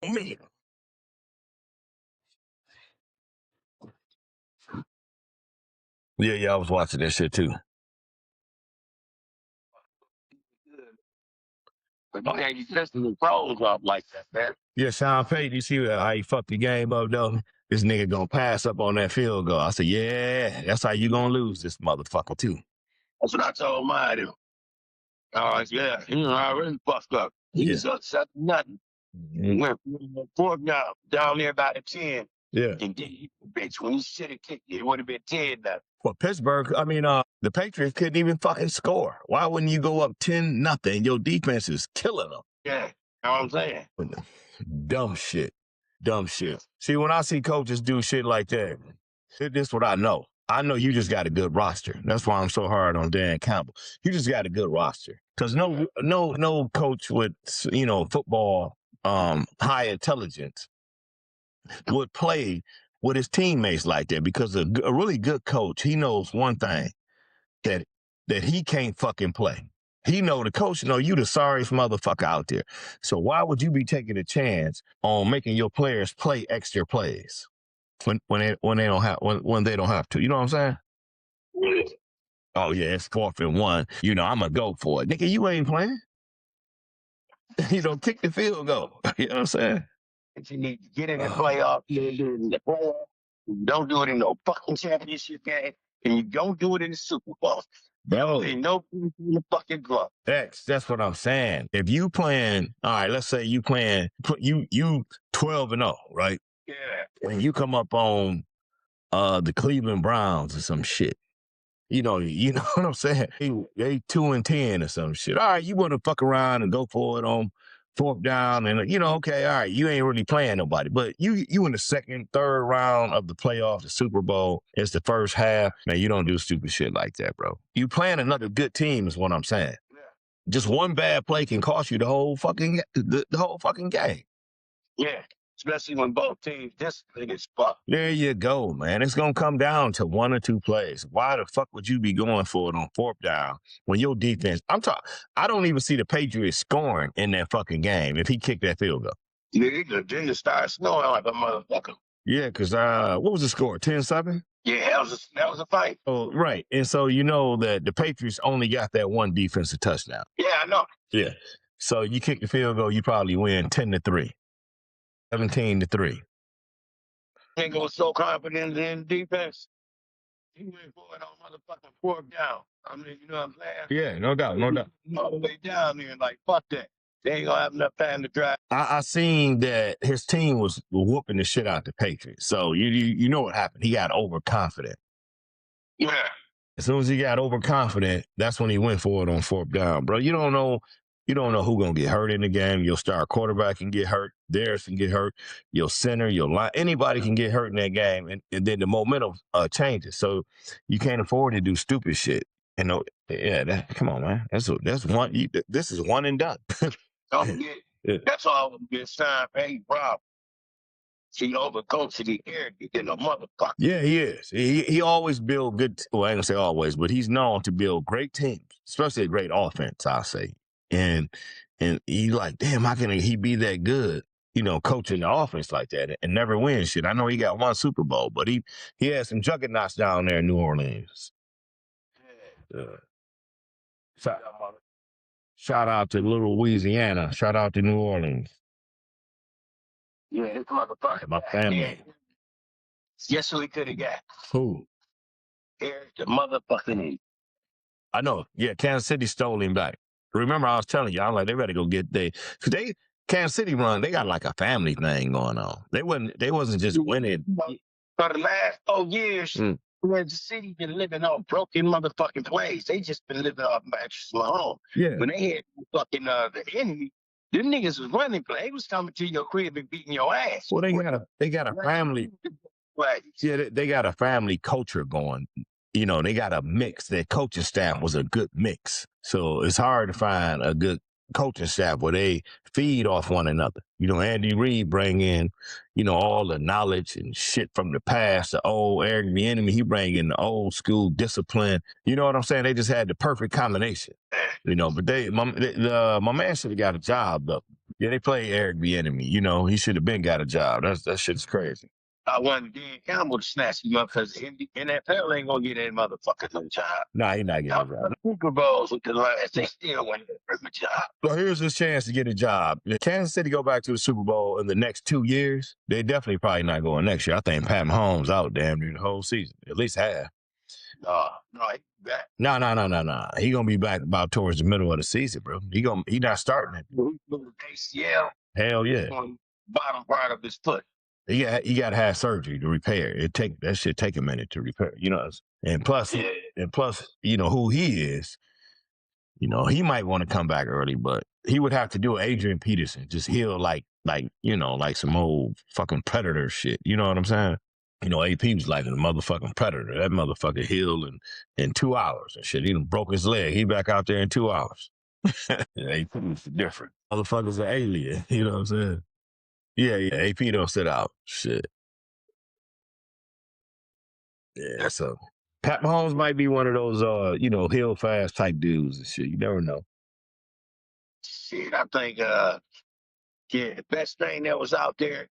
me. Yeah, I was watching that shit too. But don't have you testing the pros up like that, man. Yeah, Sean Payton, you see how he fucked the game up, though? This nigga gonna pass up on that field goal. I said, yeah, that's how you gonna lose this motherfucker, too. That's what I told mine. I was, yeah, he already fucked up. He's up 7-0. Went fourth down there by the 10. Yeah. And then, bitch, when he should have kicked it, it would have been 10-0. Well, Pittsburgh, the Patriots couldn't even fucking score. Why wouldn't you go up 10-0? Your defense is killing them. Yeah, you know what I'm saying? Dumb shit. See, when I see coaches do shit like that, this is what I know. I know you just got a good roster. That's why I'm so hard on Dan Campbell. You just got a good roster. Because no coach with, football, high intelligence would play with his teammates like that, because a really good coach, he knows one thing, that he can't fucking play. He know, the coach know you the sorriest motherfucker out there. So why would you be taking a chance on making your players play extra plays when they don't have to? You know what I'm saying? Oh yeah, it's 4th and 1. I'm gonna go for it. Nigga, you ain't playing. Kick the field goal. You know what I'm saying? You need to get in the playoff. Don't do it in no fucking championship game, and you don't do it in the Super Bowl. Bro, ain't no in the fucking glove. That's what I'm saying. If you playing, all right, let's say you playing, you 12-0, right? Yeah. And you come up on the Cleveland Browns or some shit. You know what I'm saying? They 2-10 or some shit. All right, you want to fuck around and go for it on 4th down, and okay, all right, you ain't really playing nobody, but you in the 2nd, 3rd round of the playoffs, the Super Bowl. It's the first half, man. You don't do stupid shit like that, bro. You playing another good team is what I'm saying. Yeah. Just one bad play can cost you the whole fucking game. Yeah. Especially when both teams this thing is fucked. There you go, man. It's going to come down to 1 or 2 plays. Why the fuck would you be going for it on 4th down when your defense... I don't even see the Patriots scoring in that fucking game if he kicked that field goal. Yeah, then it started snowing like a motherfucker. Yeah, because what was the score? 10-7? Yeah, that was a fight. Oh, right. And so you know that the Patriots only got that one defensive touchdown. Yeah, I know. Yeah. So you kick the field goal, you probably win 10-3. 17-3. Nigga was so confident in defense. He went for it on motherfucking 4th down. I mean, you know what I'm saying? Yeah, no doubt. All the way down there, like, fuck that. They ain't gonna have enough time to drive. I seen that his team was whooping the shit out the Patriots. So you know what happened. He got overconfident. Yeah. As soon as he got overconfident, that's when he went for it on 4th down, bro. You don't know who gonna get hurt in the game. Your star quarterback can get hurt. Theirs can get hurt. Your center, your line, anybody can get hurt in that game, and then the momentum changes. So you can't afford to do stupid shit. Come on, man. That's one. This is one and done. Don't forget, that's all good sign for any problem. He overcoached the air, getting a motherfucker. Yeah, he is. He always build good. Well, I ain't gonna say always, but he's known to build great teams, especially a great offense. I'll say. And he like, damn, how can he be that good? Coaching the offense like that and never win shit. I know he got 1 Super Bowl, but he had some juggernauts down there in New Orleans. Shout out to little Louisiana. Shout out to New Orleans. Yeah, it's motherfucker. My family. Yeah. Guess who he could have got? Who? Eric the motherfucking. I know. Yeah, Kansas City stole him back. Remember, I was telling you, I'm like, they better go get Kansas City run. They got like a family thing going on. They wasn't just winning. For the last 4 years, Kansas City been living off broken motherfucking plays. They just been living off mattress Mahomes. Yeah. When they had fucking the enemy, them niggas was running play. They was coming to your crib and beating your ass. Well, they got a family. Yeah, they got a family culture going. They got a mix. Their coaching staff was a good mix. So it's hard to find a good coaching staff where they feed off one another. Andy Reid bring in, all the knowledge and shit from the past. The old Eric Bieniemy, he bring in the old school discipline. You know what I'm saying? They just had the perfect combination. But my man should have got a job though. Yeah, they play Eric Bieniemy. You know, he should have been got a job. That shit's crazy. I wanted Dan Campbell to snatch him up because NFL ain't gonna get that motherfucker no job. Nah, he not getting a job. Super Bowls with the Lions, they still win the job. So here's his chance to get a job. If Kansas City go back to the Super Bowl in the next 2 years, they definitely probably not going next year. I think Pat Mahomes out damn near the whole season, at least half. No, he back. No. He gonna be back about towards the middle of the season, bro. He not starting it. ACL. Hell yeah. On bottom part of his foot. He got to have surgery to repair. That shit take a minute to repair. You know, and plus, you know who he is. You know, he might want to come back early, but he would have to do Adrian Peterson, just heal like you know, like some old fucking Predator shit. You know what I'm saying? You know, AP was like a motherfucking Predator. That motherfucker healed in 2 hours and shit. He done broke his leg. He back out there in 2 hours. AP was different. Motherfucker's an alien. You know what I'm saying? Yeah. AP don't sit out. Shit. Yeah, so Pat Mahomes might be one of those, you know, heal fast type dudes and shit. You never know. Shit, I think, the best thing that was out there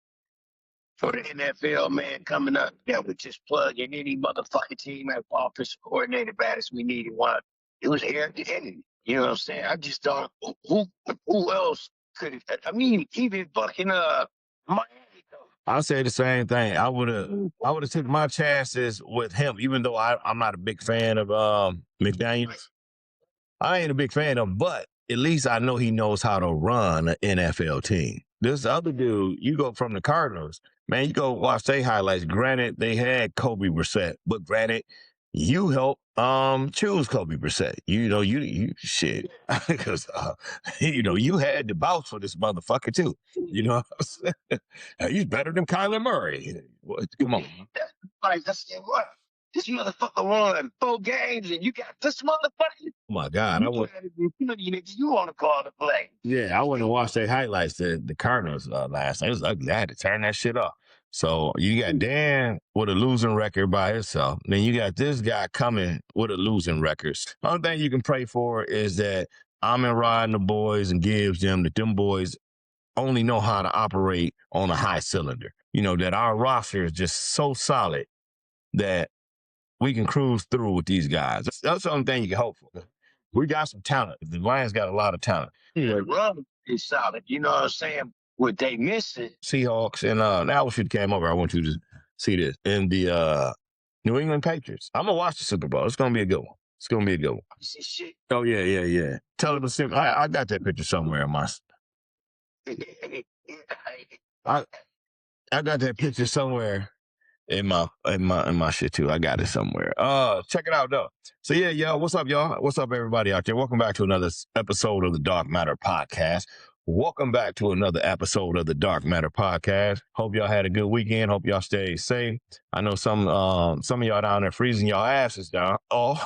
for the NFL, man, coming up, that would just plug in any motherfucking team at offensive coordinator, baddest we needed one. It was Eric Bieniemy. You know what I'm saying? I just don't. Who else could have? I mean, even fucking Miami. I'll say the same thing. I would have took my chances with him, even though I'm not a big fan of McDaniels. I ain't a big fan of him, but at least I know he knows how to run an NFL team. This other dude, you go from the Cardinals, man, you go watch their highlights. Granted, they had Kobe Brissett, but granted, you helped choose Kobe Brissett. You know, you shit. Because you know, you had the bounce for this motherfucker too. You know what I'm saying? He's better than Kyler Murray. What? Come on. Like, that's what. This motherfucker won 4 games, and you got this motherfucker. Oh my God! You want to call the play? Yeah, I went and watched their highlights. The Cardinals last night. It was ugly. I had to turn that shit off. So you got Dan with a losing record by himself. Then you got this guy coming with a losing record. Only thing you can pray for is that Amon Ra and the boys and Gibbs that them boys only know how to operate on a high cylinder. You know, that our roster is just so solid that we can cruise through with these guys. That's the only thing you can hope for. We got some talent. The Lions got a lot of talent. The run is solid. You know what I'm saying? What they missing? Seahawks and now we should came over. I want you to see this in the New England Patriots. I'm gonna watch the Super Bowl. It's gonna be a good one. It's gonna be a good one. See shit. Oh yeah. Tell them to send. I got that picture somewhere in my. I got that picture somewhere in my shit too. I got it somewhere. Check it out though. So yeah, y'all. What's up, y'all? What's up, everybody out there? Welcome back to another episode of the Dark Matter Podcast. Welcome back to another episode of the Dark Matter Podcast. Hope y'all had a good weekend. Hope y'all stay safe. I know some of y'all down there freezing y'all asses down. Oh,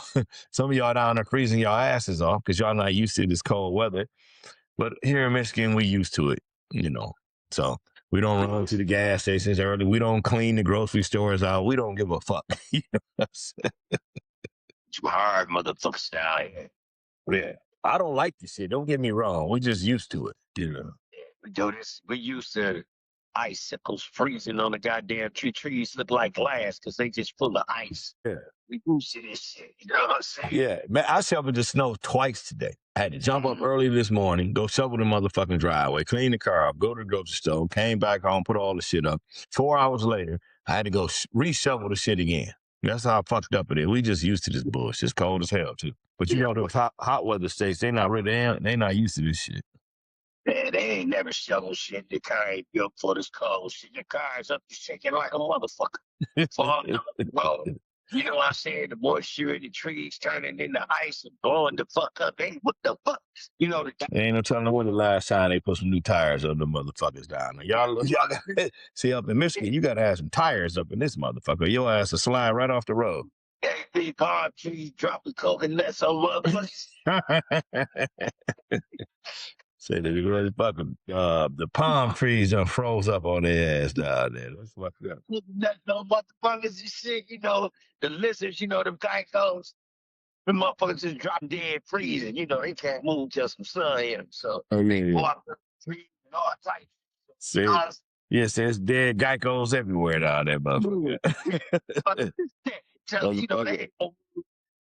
some of y'all down there freezing y'all asses off because y'all not used to this cold weather. But here in Michigan, we used to it, you know. So we don't run to the gas stations early. We don't clean the grocery stores out. We don't give a fuck. You know what I'm saying? Too hard, motherfucker style. Yeah. I don't like this shit. Don't get me wrong. We're just used to it, you know. We do this. We used to icicles freezing on the goddamn tree. Trees look like glass because they just full of ice. Yeah. We used to this shit. You know what I'm saying? Yeah. Man, I shoveled the snow twice today. I had to jump up early this morning, go shovel the motherfucking driveway, clean the car up, go to the grocery store, came back home, put all the shit up. 4 hours later, I had to go reshovel the shit again. That's how fucked up it is. We just used to this bullshit. It's cold as hell too. But you know those hot weather states, they not used to this shit. Man, they ain't never shoveled shit. The car ain't built for this cold shit. The car's up to shaking like a motherfucker. Falling down the road. You know what I'm saying? The moisture in the trees turning into ice and blowing the fuck up. Hey, what the fuck? You know ain't no telling when the last time they put some new tires on the motherfuckers down there. Y'all see up in Michigan, you gotta have some tires up in this motherfucker. Your ass will slide right off the road. Big palm trees dropping coconuts on motherfuckers. Say the palm trees done froze up on their ass down there. That's fucked up. Nothing about the fungus and shit, you know, the lizards, you know, them geckos. The motherfuckers just drop dead freezing, you know, they can't move till some sun hit them. So I mean, they walk the tree No, it's like, See, yes, there's dead Geicos everywhere down there, motherfucker. tell you know they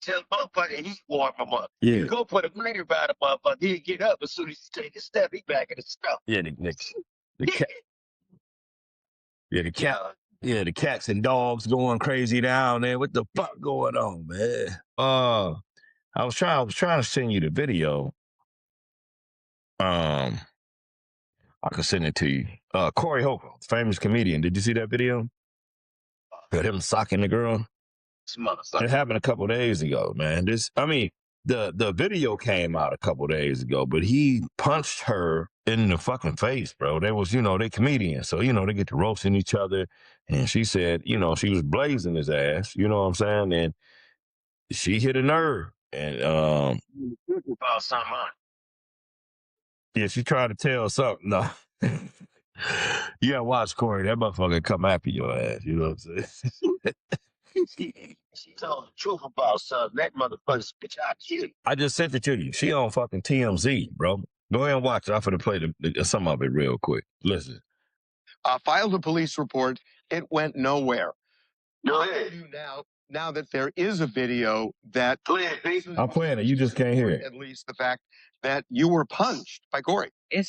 tell motherfucker he warm him up. Yeah. You go put a grader by the motherfucker, he'll get up as soon as you take a step, he back in the stuff. Yeah, the cat. Yeah, the cats and dogs going crazy down there. What the fuck going on, man? I was trying to send you the video. I could send it to you. Corey Holcomb, famous comedian. Did you see that video? Got him socking the girl. It happened a couple days ago, man. The video came out a couple days ago, but he punched her in the fucking face, bro. They was, they comedians, so they get to roasting each other. And she said, she was blazing his ass. You know what I'm saying? And she hit a nerve, and about something. yeah, she tried to tell something. No. Yeah, watch Corey. That motherfucker come after your ass. You know what I'm saying? She told the truth about something. That motherfucker's bitch, I kill you. I just sent it to you. She on fucking TMZ, bro. Go ahead and watch it. I'm finna play some of it real quick. Listen. Filed a police report. It went nowhere. Go ahead. Now that there is a video that I'm playing it. You just can't hear it. At least the fact that you were punched by Corey. It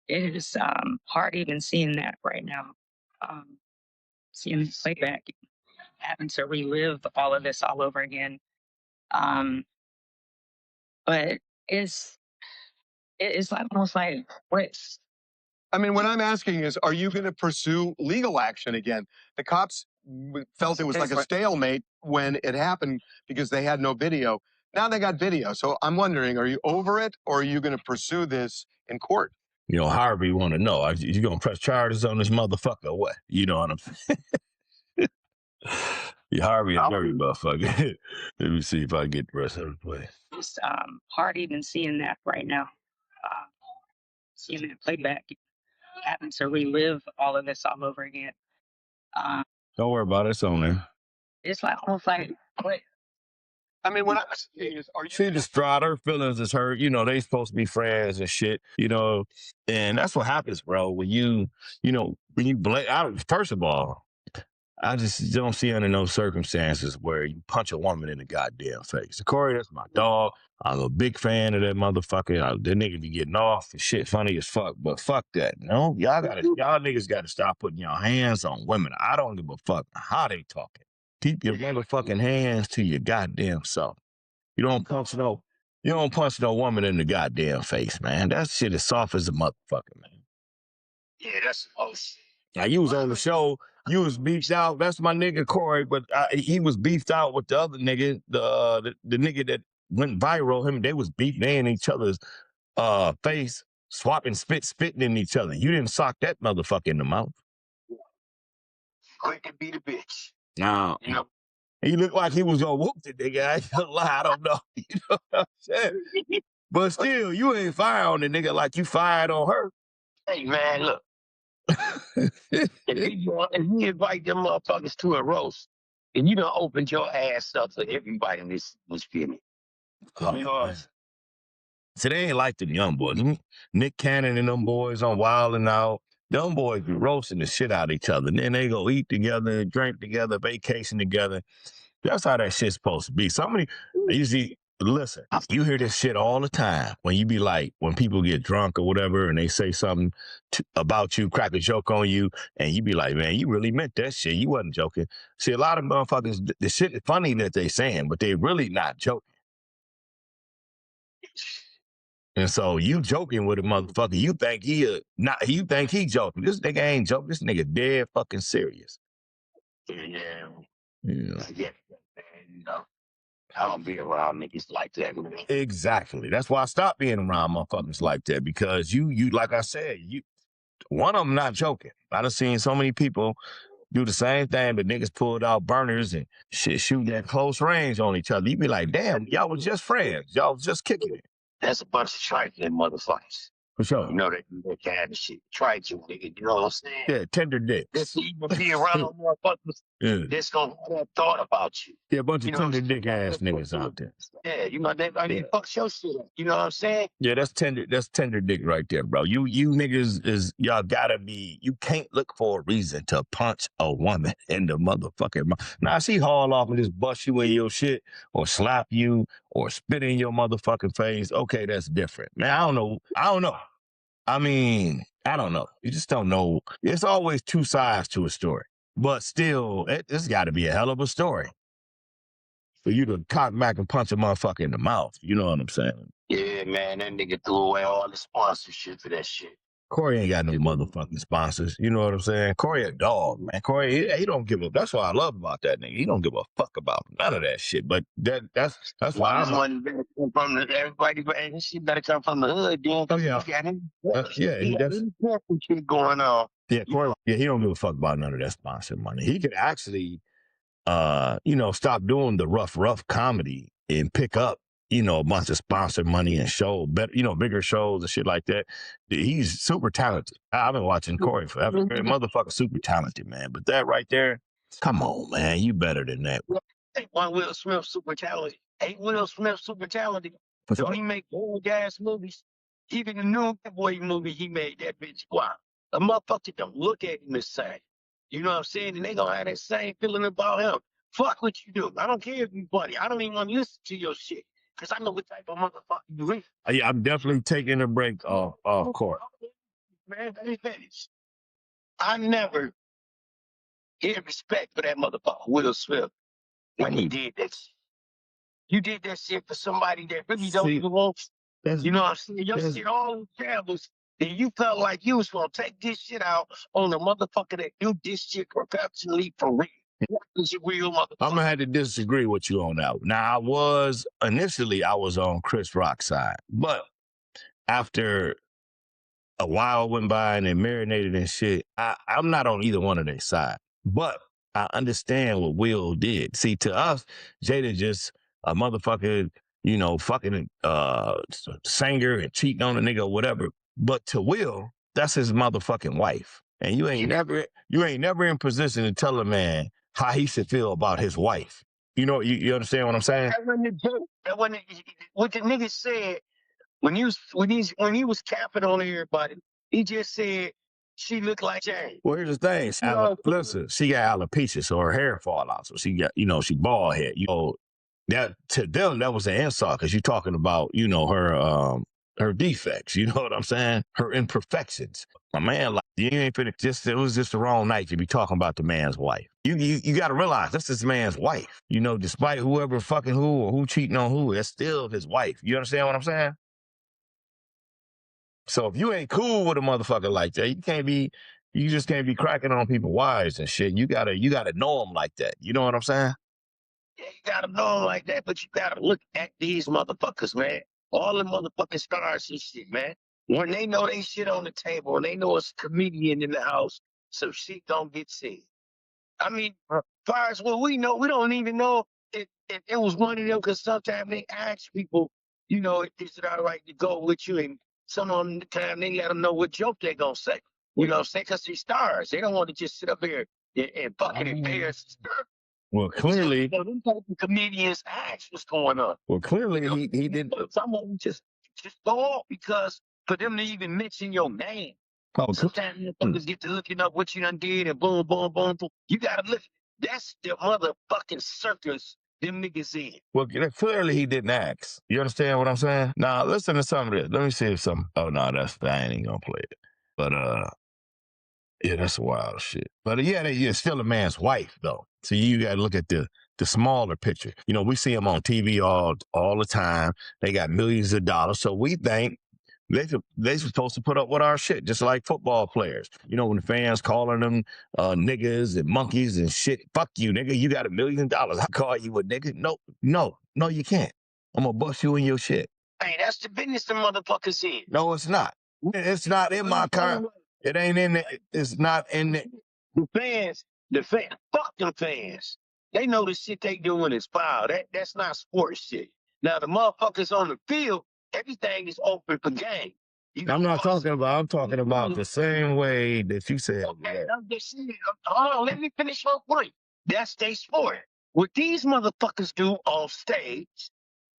is hard even seeing that right now. Seeing the playback, having to relive all of this all over again. But it's like almost like what's. I mean, what I'm asking is, are you going to pursue legal action again? The cops felt it was like a stalemate when it happened because they had no video. Now they got video. So I'm wondering, are you over it, or are you going to pursue this in court? However you want to know. You going to press charges on this motherfucker or what? You know what I'm saying? Harvey is very motherfucker. Let me see if I can get the rest of the play. It's hard even seeing that right now. Seeing that playback, having to relive all of this all over again. Don't worry about it. It's on there. It's like almost like what. I mean, what I'm saying is, are you... She distraught, her feelings is hurt. They supposed to be friends and shit, and that's what happens, bro. When you first of all, I just don't see under no circumstances where you punch a woman in the goddamn face. Corey, that's my dog. I'm a big fan of that motherfucker. That nigga be getting off and shit funny as fuck, but fuck that. No, y'all niggas gotta stop putting your hands on women. I don't give a fuck how they talking. Keep your motherfucking hands to your goddamn self. You don't punch no woman in the goddamn face, man. That shit is soft as a motherfucker, man. Yeah, that's bullshit. Now, you was on the show, you was beefed out. That's my nigga Corey, but he was beefed out with the other nigga, the nigga that went viral. They was beefing in each other's face, swapping spitting in each other. You didn't sock that motherfucker in the mouth. Quick to be the bitch. No. He looked like he was gonna whoop the nigga. I ain't gonna lie, I don't know. You know what I'm saying? But still, you ain't fire on the nigga like you fired on her. Hey, man, look. if you invite them motherfuckers to a roast, and you done opened your ass up for everybody in this feeling. So they ain't like them young boys. Nick Cannon and them boys on Wild 'N Out. Them boys be roasting the shit out of each other. And then they go eat together, drink together, vacation together. That's how that shit's supposed to be. Listen, you hear this shit all the time when you be like, when people get drunk or whatever and they say something about you, crack a joke on you, and you be like, man, you really meant that shit. You wasn't joking. See, a lot of motherfuckers, the shit is funny that they saying, but they really not joking. And so you joking with a motherfucker, you think you think he joking. This nigga ain't joking. This nigga dead fucking serious. Yeah. I don't be around niggas like that. Exactly. That's why I stopped being around motherfuckers like that, because you like I said, one of them not joking. I done seen so many people do the same thing, but niggas pulled out burners and shit, shooting at close range on each other. You be like, damn, y'all was just friends. Y'all was just kicking it. That's a bunch of trifling motherfuckers. For sure. You know that kind of shit. Try you, nigga. You know what I'm saying? Yeah, tender dicks. Just to even be around motherfuckers that's gonna have that thought about you. Yeah, a bunch of You know, tender dick ass niggas out there. yeah, you know, they fuck your shit up. You know what I'm saying? Yeah, that's tender dick right there, bro. You niggas is y'all gotta be. You can't look for a reason to punch a woman in the motherfucking mouth. Now she haul off and just bust you in your shit, or slap you, or spit in your motherfucking face. Okay, that's different, man. I don't know. I mean, I don't know. You just don't know. It's always two sides to a story, but still, it's got to be a hell of a story for you to cock back and punch a motherfucker in the mouth. You know what I'm saying? Yeah, man, that nigga threw away all the sponsorship for that shit. Corey ain't got no motherfucking sponsors. You know what I'm saying? Corey a dog, man. Corey, he don't give a. That's what I love about that nigga. He don't give a fuck about none of that shit. But that's why I'm. One better come from everybody. This shit better come from the hood, dude. Oh yeah, He got any shit going on. Yeah, Corey. Yeah, he don't give a fuck about none of that sponsor money. He could actually, stop doing the rough comedy and pick up, a bunch of sponsor money and show better, bigger shows and shit like that. He's super talented. I've been watching Corey forever. Motherfucker, super talented, man. But that right there, come on, man, you better than that. Ain't one Will Smith super talented. Ain't Will Smith super talented. Don't he make old ass movies? Even the new boy movie he made, that bitch wow. A motherfucker don't look at him the same. You know what I'm saying? And they gonna have that same feeling about him. Fuck what you do. I don't care if you buddy. I don't even want to listen to your shit. Cause I know what type of motherfucker you is. Yeah, I'm definitely taking a break off court. Man, let me finish. I never had respect for that motherfucker, Will Smith, when he did that shit. You did that shit for somebody that really don't even want you. You know what I'm saying? Your shit all in shambles. And you felt like you was gonna take this shit out on the motherfucker that do this shit professionally for real. What is your real motherfucker? I'm gonna have to disagree with you on that. Now, I was on Chris Rock's side, but after a while went by and they marinated and shit, I'm not on either one of their side. But I understand what Will did. See, to us, Jada just a motherfucker, fucking singer and cheating on a nigga or whatever. But to Will, that's his motherfucking wife. And you ain't never in position to tell a man how he should feel about his wife. You understand what I'm saying? That wasn't a joke. That wasn't what the nigga said when he was capping on everybody. He just said she looked like Jane. Well, here's the thing. Listen, she got alopecia, so her hair fall out. So she got, she bald head. That to them that was an insult because you're talking about, her defects. You know what I'm saying? Her imperfections. My man, like you ain't finna it was just the wrong night to be talking about the man's wife. You got to realize that's this man's wife. Despite whoever fucking who or who cheating on who, that's still his wife. You understand what I'm saying? So if you ain't cool with a motherfucker like that, you just can't be cracking on people's wives and shit. You gotta know them like that. You know what I'm saying? Yeah, you gotta know them like that, but you gotta look at these motherfuckers, man. All the motherfucking stars and shit, man. When they know they shit on the table and they know it's a comedian in the house, so shit don't get said. I mean, as far as what we know, we don't even know if it was one of them because sometimes they ask people, is it all right to go with you? And some of them, they let them know what joke they're going to say. You know what I'm saying? Because they're stars. They don't want to just sit up here and fucking embarrass. Well, clearly. Them type of comedians ask what's going on. Well, clearly he didn't. Some of them just go off because for them to even mention your name. Oh, sometimes motherfuckers get to looking up what you done did and boom, boom, boom, boom. You gotta look. That's the motherfucking circus them niggas in. Well, clearly he didn't ask. You understand what I'm saying? Now, listen to some of this. Let me see if some. Oh, no, I ain't gonna play it. But, yeah, that's wild shit. But, yeah, you're still a man's wife, though. So you gotta look at the smaller picture. We see them on TV all the time. They got millions of dollars. So we think they supposed to put up with our shit, just like football players. When the fans calling them niggas and monkeys and shit. Fuck you, nigga. You got $1 million. I call you a nigga. No, you can't. I'm gonna bust you in your shit. Hey, that's the business the motherfuckers in. No, it's not. It's not in my car. It ain't in it. It's not in it. The fans, fuck them fans. They know the shit they doing is foul. That's not sports shit. Now the motherfuckers on the field, everything is open for game. I'm not talking about. I'm talking about the same way that you said. Okay, I'm just saying. Hold on, let me finish my point. That's their sport. What these motherfuckers do on stage,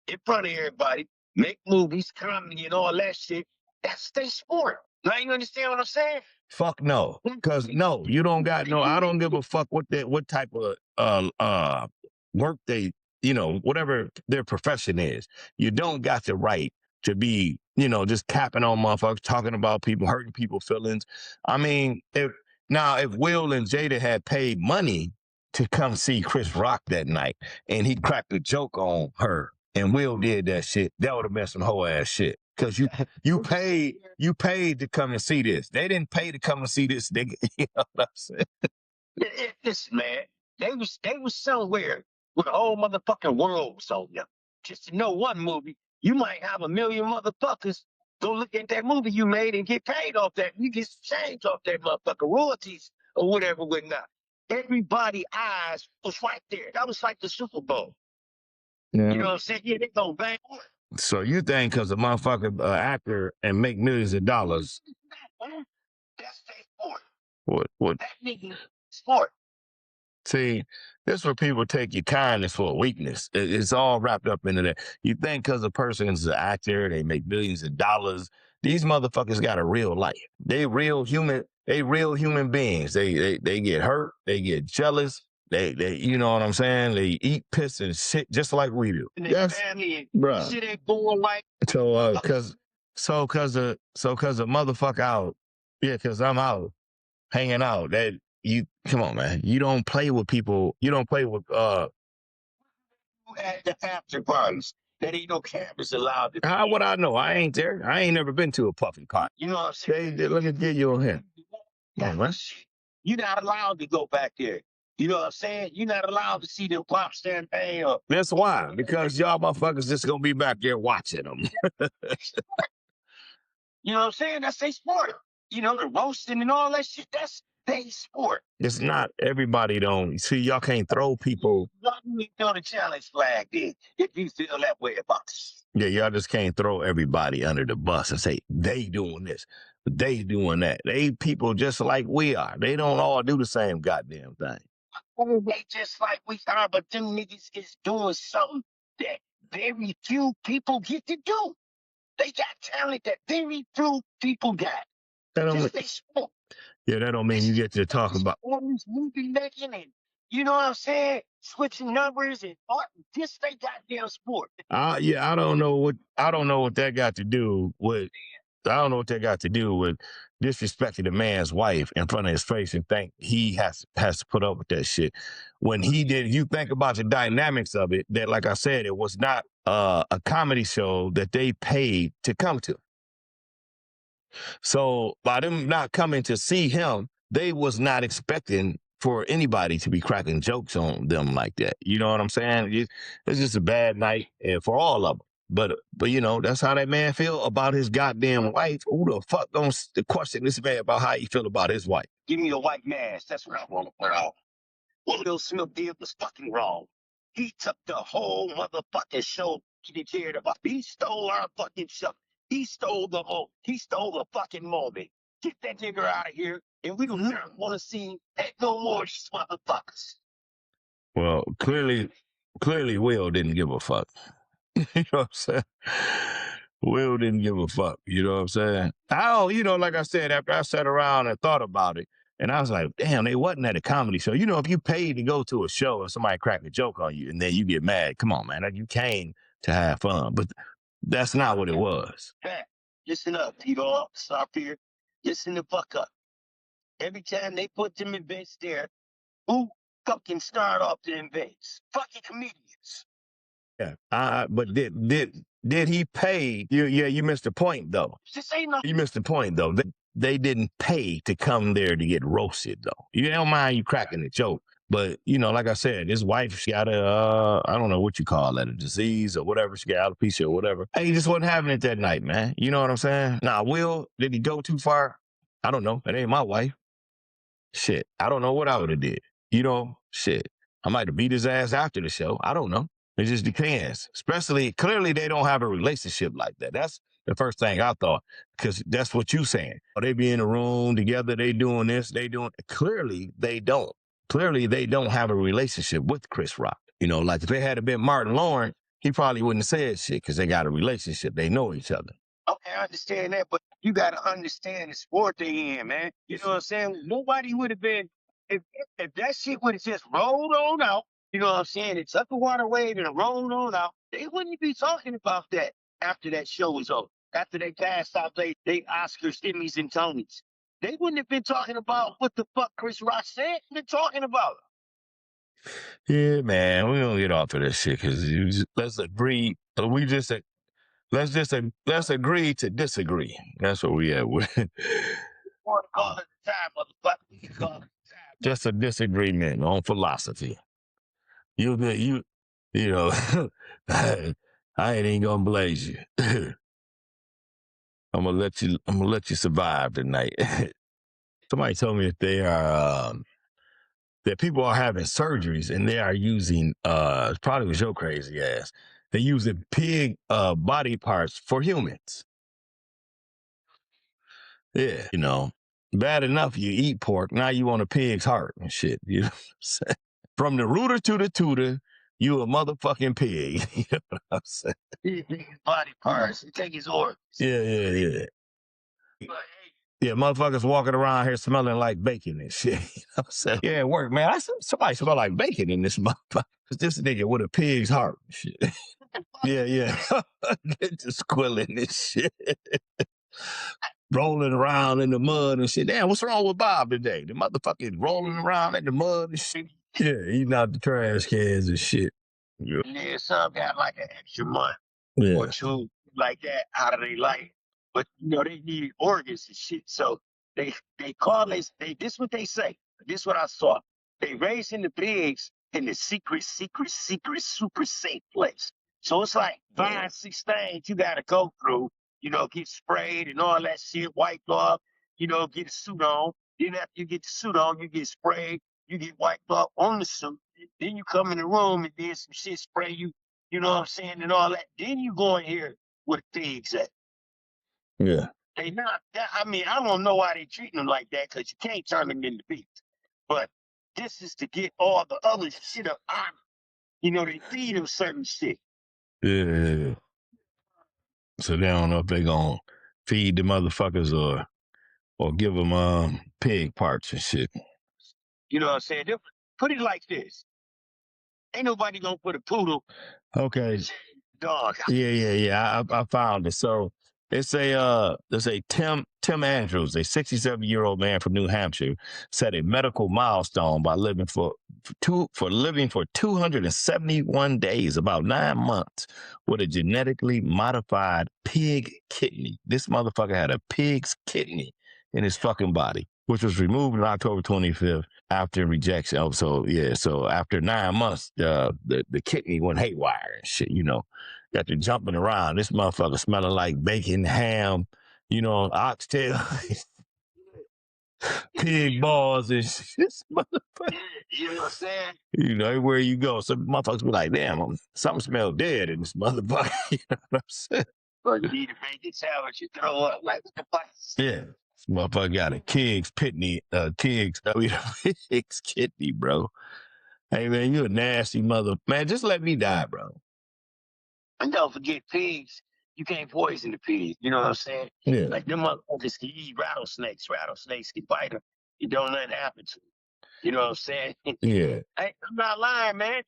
in front of everybody, make movies, comedy, and all that shit. That's their sport. Now you understand what I'm saying? Fuck no, cause no, you don't got no. I don't give a fuck what type of work they, whatever their profession is. You don't got the right to be, just capping on motherfuckers, talking about people, hurting people's feelings. I mean, if Will and Jada had paid money to come see Chris Rock that night, and he cracked a joke on her, and Will did that shit, that would have been some whole ass shit. Cause you paid to come and see this. They didn't pay to come and see this. They, you know what I'm saying? Listen, man, they was somewhere where the whole motherfucking world was on them. Just to know one movie, you might have 1 million motherfuckers go look at that movie you made and get paid off that. You get changed off that motherfucker royalties or whatever, whatnot. Everybody eyes was right there. That was like the Super Bowl. Yeah. You know what I'm saying? Yeah, they gonna bang. So you think because a motherfucker actor and make millions of dollars? That's their sport. What? That nigga sport. See, this is where people take your kindness for a weakness. It's all wrapped up into that. You think because a person is an actor, they make millions of dollars. These motherfuckers got a real life. They real human. They real human beings. They get hurt. They get jealous. They you know what I'm saying? They eat, piss, and shit just like we do. And their family and bruh. shit ain't going like. So cause a motherfucker out. Yeah, cause I'm out hanging out. That you come on, man. You don't play with people. You don't play with At the after parties. That ain't no cameras allowed. How would I know? I ain't there. I ain't never been to a puffy pot. You know what I'm saying? Let me get you on here. Yeah, man. You're not allowed to go back there. You know what I'm saying? You're not allowed to see them pop champagne or. That's why, because y'all motherfuckers just gonna be back there watching them. You know what I'm saying? That's their sport. You know, the roasting and all that shit, that's their sport. It's not everybody don't. See, y'all can't throw people. You throw the challenge flag then, if you feel that way about it. Yeah, y'all just can't throw everybody under the bus and say, they doing this, they doing that. They people just like we are. They don't all do the same goddamn thing. They just like we are, but them niggas is doing something that very few people get to do. They got talent that very few people got. Just they sport. Yeah, that don't mean you get to talk about. Movie making and, you know what I'm saying? Switching numbers and art. Just they goddamn sport. Yeah, I don't know what that got to do with. I don't know what that got to do with disrespecting a man's wife in front of his face and think he has to put up with that shit. When he did, you think about the dynamics of it, that, like I said, it was not a comedy show that they paid to come to. So by them not coming to see him, they was not expecting for anybody to be cracking jokes on them like that. You know what I'm saying? It's just a bad night for all of them. But that's how that man feel about his goddamn wife. Who the fuck gonna question this man about how he feel about his wife? Give me a white mask. That's what I want to put on. What Will Smith did was fucking wrong. He took the whole motherfucking show he cared about. He stole our fucking show. He stole the fucking moment. Get that nigga out of here, and we don't want to see no more of these motherfuckers. Well, clearly Will didn't give a fuck. You know what I'm saying? Will didn't give a fuck. You know what I'm saying? Like I said, after I sat around and thought about it, and I was like, damn, they wasn't at a comedy show. You know, if you paid to go to a show and somebody crack a joke on you and then you get mad, come on, man. Like, you came to have fun. But that's not what it was. Hey, listen up, Tito. Stop here. Listen the fuck up. Every time they put them events there, who fucking start off the events? Fucking comedians. Yeah. But did he pay? You missed the point, though. You missed the point, though. They didn't pay to come there to get roasted, though. You don't mind you cracking the joke. But, like I said, his wife, she got I don't know what you call that, a disease or whatever. She got alopecia or whatever. Hey, he just wasn't having it that night, man. You know what I'm saying? Now, Will, did he go too far? I don't know. It ain't my wife. Shit. I don't know what I would have did. Shit. I might have beat his ass after the show. I don't know. It just depends. Especially, clearly, they don't have a relationship like that. That's The first thing I thought, because that's what you saying. They be in a room together, they doing this, they doing. Clearly, they don't. Clearly, they don't have a relationship with Chris Rock. You know, like if it had been Martin Lawrence, he probably wouldn't have said shit because they got a relationship. They know each other. Okay, I understand that, but you got to understand the sport they in, man. You know what I'm saying? Nobody would have been, if that shit would have just rolled on out, you know what I'm saying? It took a water wave and it rolled on out. They wouldn't be talking about that after that show was over. After they passed out they Oscars, Emmys, and Tonys. They wouldn't have been talking about what the fuck Chris Rock said. They're talking about. Yeah, man, we don't get off of this shit because let's agree. Let's agree to disagree. That's what we at with. Call it time, motherfucker. Call it time. Just a disagreement on philosophy. You know, I ain't even gonna blaze you. I'm gonna let you survive tonight. Somebody told me that they are that people are having surgeries and they are using probably was your crazy ass. They're using pig body parts for humans. Yeah, you know, bad enough you eat pork. Now you want a pig's heart and shit. You know what I'm saying? From the rooter to the tutor, you a motherfucking pig. You know what I'm saying? He take his body parts. He take his organs. Yeah. Yeah, motherfuckers walking around here smelling like bacon and shit. You know what I'm saying? Yeah, it work, man. Somebody smell like bacon in this motherfucker. This nigga with a pig's heart and shit. Yeah. Just squilling this shit. Rolling around in the mud and shit. Damn, what's wrong with Bob today? The motherfucker rolling around in the mud and shit. Yeah, eating out the trash cans and shit. Yeah. And then some got like an extra month Yeah. or two like that out of their life. But you know, they need organs and shit. So they call this what they say. This what I saw. They raising the pigs in the secret, super safe place. So it's like 5, 6 things you gotta go through, you know, get sprayed and all that shit, wiped off, you know, get a suit on. Then after you get the suit on, you get sprayed, you get wiped off on the suit. Then you come in the room and then some shit spray you, you know what I'm saying, and all that. Then you go in here with the pigs at. Yeah. They not that. I mean, I don't know why they treating them like that because you can't turn them into pigs. But this is to get all the other shit up out. You know, they feed them certain shit. Yeah. So they don't know if they gonna feed the motherfuckers or give them pig parts and shit. You know what I'm saying? They'll put it like this. Ain't nobody gonna put a poodle. Okay. Dog. Yeah. I found it. So it's a Tim Andrews, a 67-year-old man from New Hampshire, set a medical milestone by living for 271 days, about 9 months, with a genetically modified pig kidney. This motherfucker had a pig's kidney in his fucking body, which was removed on October 25th after rejection. Oh, so after 9 months, the kidney went haywire and shit, you know. Got to jumping around. This motherfucker smelling like bacon, ham, you know, oxtail, pig balls and shit. This motherfucker. You know what I'm saying? You know, everywhere you go, some motherfuckers be like, damn, something smells dead in this motherfucker. You know what I'm saying? But you need a bacon sandwich, you throw up like what the fuck? Yeah. This motherfucker got a pig's kidney, pig's kidney, bro. Hey, man, you a nasty mother. Man, just let me die, bro. And don't forget pigs. You can't poison the pigs. You know what I'm saying? Yeah. Like them motherfuckers can eat rattlesnakes. Rattlesnakes can bite them. You don't let it happen to them. You know what I'm saying? Yeah. Hey, I'm not lying, man.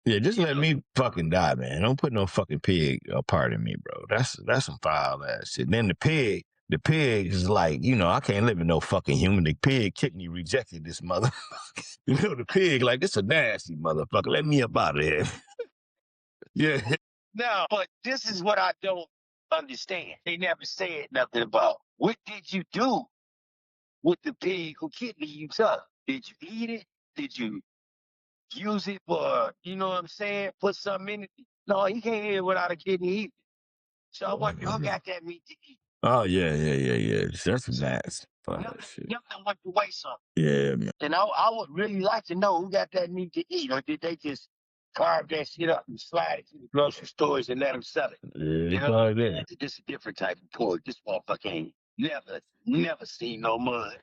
Yeah, just let me fucking die, man. Don't put no fucking pig part in me, bro. That's some foul ass shit. And then the pig is like, you know, I can't live with no fucking human. The pig kidney rejected this motherfucker. You know, the pig like, this a nasty motherfucker. Let me up out of here. Yeah. No, but this is what I don't understand. They never said nothing about what did you do with the pig who kidney you took? Did you eat it? Did you use it for, you know what I'm saying? Put something in it? No, he can't eat it without a kidney either. So I wonder who got that meat to eat. Oh, yeah. That's nasty. Shit. Nothing went to waste something. Yeah, man. And I would really like to know who got that meat to eat, or did they just carve that shit up and slide it to the grocery stores and let them sell it. Yeah, it's like that. This is a different type of pork. This motherfucker ain't never seen no mud.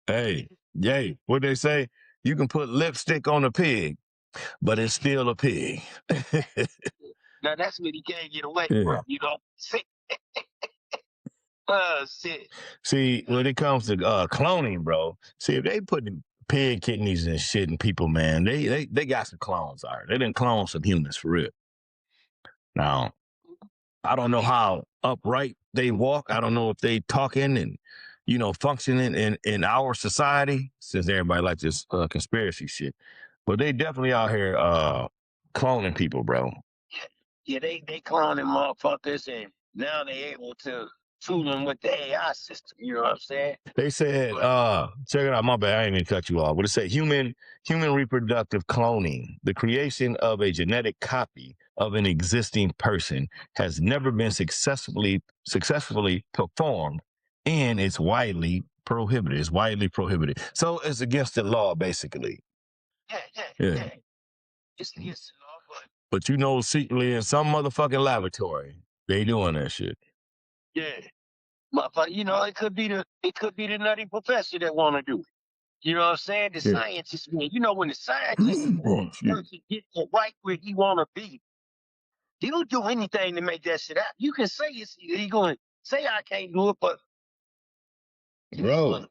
Hey, yay, what they say? You can put lipstick on a pig, but it's still a pig. Now that's what he can't get away Yeah. from, you know? Shit. See, when it comes to cloning, bro, see, if they put pig kidneys and shit in people, man, they got some clones, all right? They didn't clone some humans for real. Now, I don't know how upright they walk. I don't know if they talking and, you know, functioning in our society, since everybody like this conspiracy shit. But they definitely out here cloning people, bro. Yeah, they cloning motherfuckers, and now they able to tool them with the AI system. You know what I'm saying? They said, check it out, my bad, I ain't gonna cut you off. But it said human reproductive cloning, the creation of a genetic copy of an existing person, has never been successfully performed, and it's widely prohibited. It's widely prohibited. So it's against the law, basically. Yeah. It's against the law, but you know, secretly in some motherfucking laboratory, they doing that shit. yeah, motherfucker. You know, it could be the nutty professor that want to do it. You know what I'm saying? The scientist, man. You know, when the scientist person get it right where he want to be, he'll do anything to make that shit happen. You can say he going to say I can't do it, but Bro,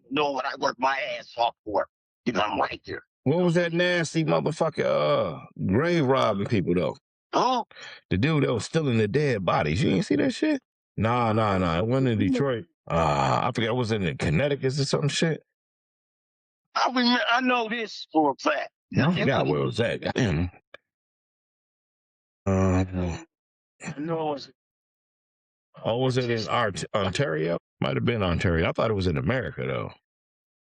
know what I work my ass off for. You know, I'm right there. What was that nasty motherfucker grave robbing people though? Oh, the dude that was stealing the dead bodies. You ain't see that shit? Nah. It wasn't in Detroit. I forget. It was in Connecticut or some shit. I know this for a fact. I forgot where it was at. Damn. No, was it in Ontario? Might have been Ontario. I thought it was in America though.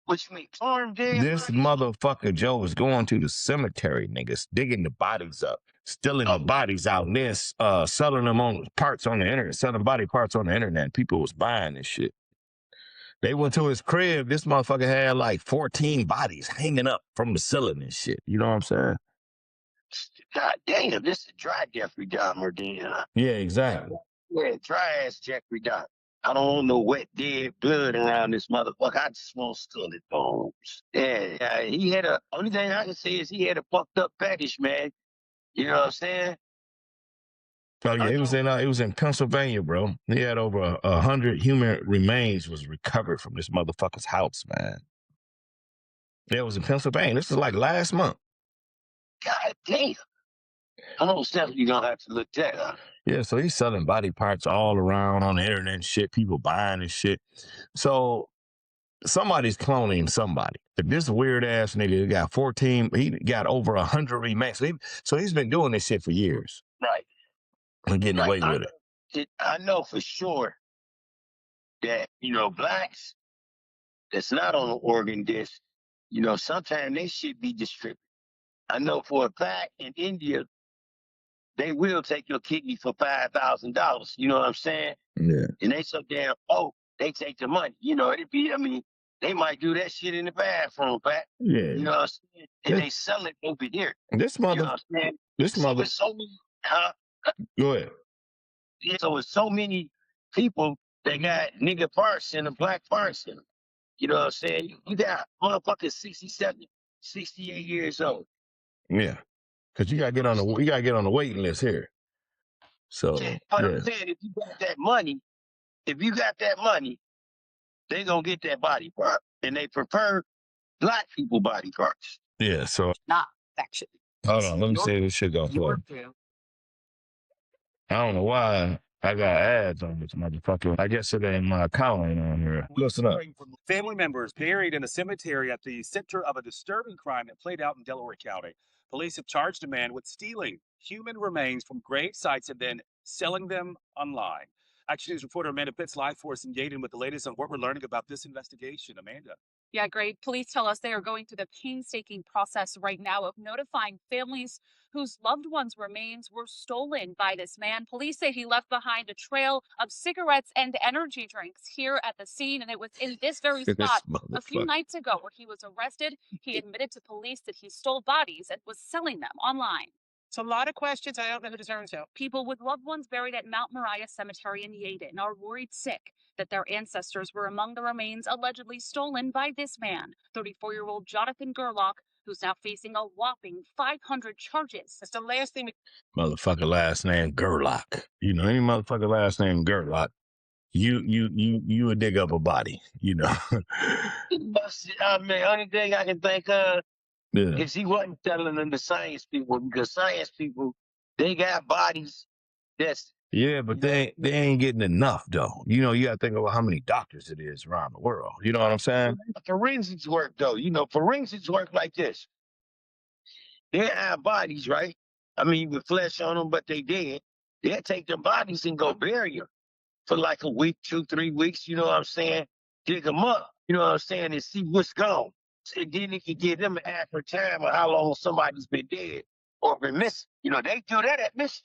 What you mean, Farmdale? This motherfucker Joe was going to the cemetery, niggas, digging the bodies up, stealing the bodies out, and then selling them on parts on the internet, selling body parts on the internet. People was buying this shit. They went to his crib. This motherfucker had like 14 bodies hanging up from the ceiling and shit. You know what I'm saying? God damn, this is dry Jeffrey Dahmer, then. Yeah, exactly. Yeah, dry ass Jeffrey Dahmer. I don't want no wet dead blood around this motherfucker. I just want skulled bones. Yeah, he had only thing I can say is he had a fucked up fetish, man. You know what I'm saying? Oh yeah, it was in Pennsylvania, bro. He had over 100 human remains was recovered from this motherfucker's house, man. It was in Pennsylvania. This is like last month. God damn. I know definitely gonna have to look that up. Yeah, so he's selling body parts all around on the internet and shit, people buying and shit. So somebody's cloning somebody. This weird ass nigga got 14, he got over 100 remains. So he's been doing this shit for years. Right. And getting away with it. I know for sure that, you know, blacks that's not on the organ disc, you know, sometimes they should be distributed. I know for a fact in India, they will take your kidney for $5,000. You know what I'm saying? Yeah. And they so damn, they take the money. You know, they might do that shit in the bathroom, Pat. Yeah. You know what I'm saying? And they sell it over here. This mother, you know what I'm saying? So many, Go ahead. Yeah, so it's so many people that got nigga parts and a black parts in them. You know what I'm saying? You got motherfuckers 67, 68 years old. Yeah. Cause you gotta get on the waiting list here. So I'm saying if you got that money, they gonna get that body part. And they prefer black people body parts. Yeah, so Not actually. hold on, let me see if this shit gonna flow. I don't know why I got ads on this motherfucker. I guess it ain't my account ain't on here. Listen up. Family members buried in a cemetery at the center of a disturbing crime that played out in Delaware County. Police have charged a man with stealing human remains from grave sites and then selling them online. Action News reporter Amanda Pitts live for us in Yaden with the latest on what we're learning about this investigation. Amanda. Yeah, great. Police tell us they are going through the painstaking process right now of notifying families whose loved ones' remains were stolen by this man. Police say he left behind a trail of cigarettes and energy drinks here at the scene, and it was in this very spot a few nights ago where he was arrested. He admitted to police that he stole bodies and was selling them online. It's a lot of questions. I don't know who to turn to. People with loved ones buried at Mount Moriah Cemetery in Yeadon are worried sick that their ancestors were among the remains allegedly stolen by this man, 34-year-old Jonathan Gerlach, who's now facing a whopping 500 charges. That's the last thing. Motherfucker last name Gerlach. You know, any motherfucker last name Gerlach, you would dig up a body, you know. I mean, only thing I can think of Yeah. is he wasn't telling them the science people, because science people, they got bodies that's. Yeah, but they ain't getting enough though. You know, you gotta think about how many doctors it is around the world. You know what I'm saying? Forensics work though. You know, forensics work like this. They have bodies, right? I mean, with flesh on them, but they dead. They'll take their bodies and go bury them for like a week, 2, 3 weeks. You know what I'm saying? Dig them up. You know what I'm saying? And see what's gone. So then it can give them an accurate time of how long somebody's been dead or been missing. You know, they do that at missing.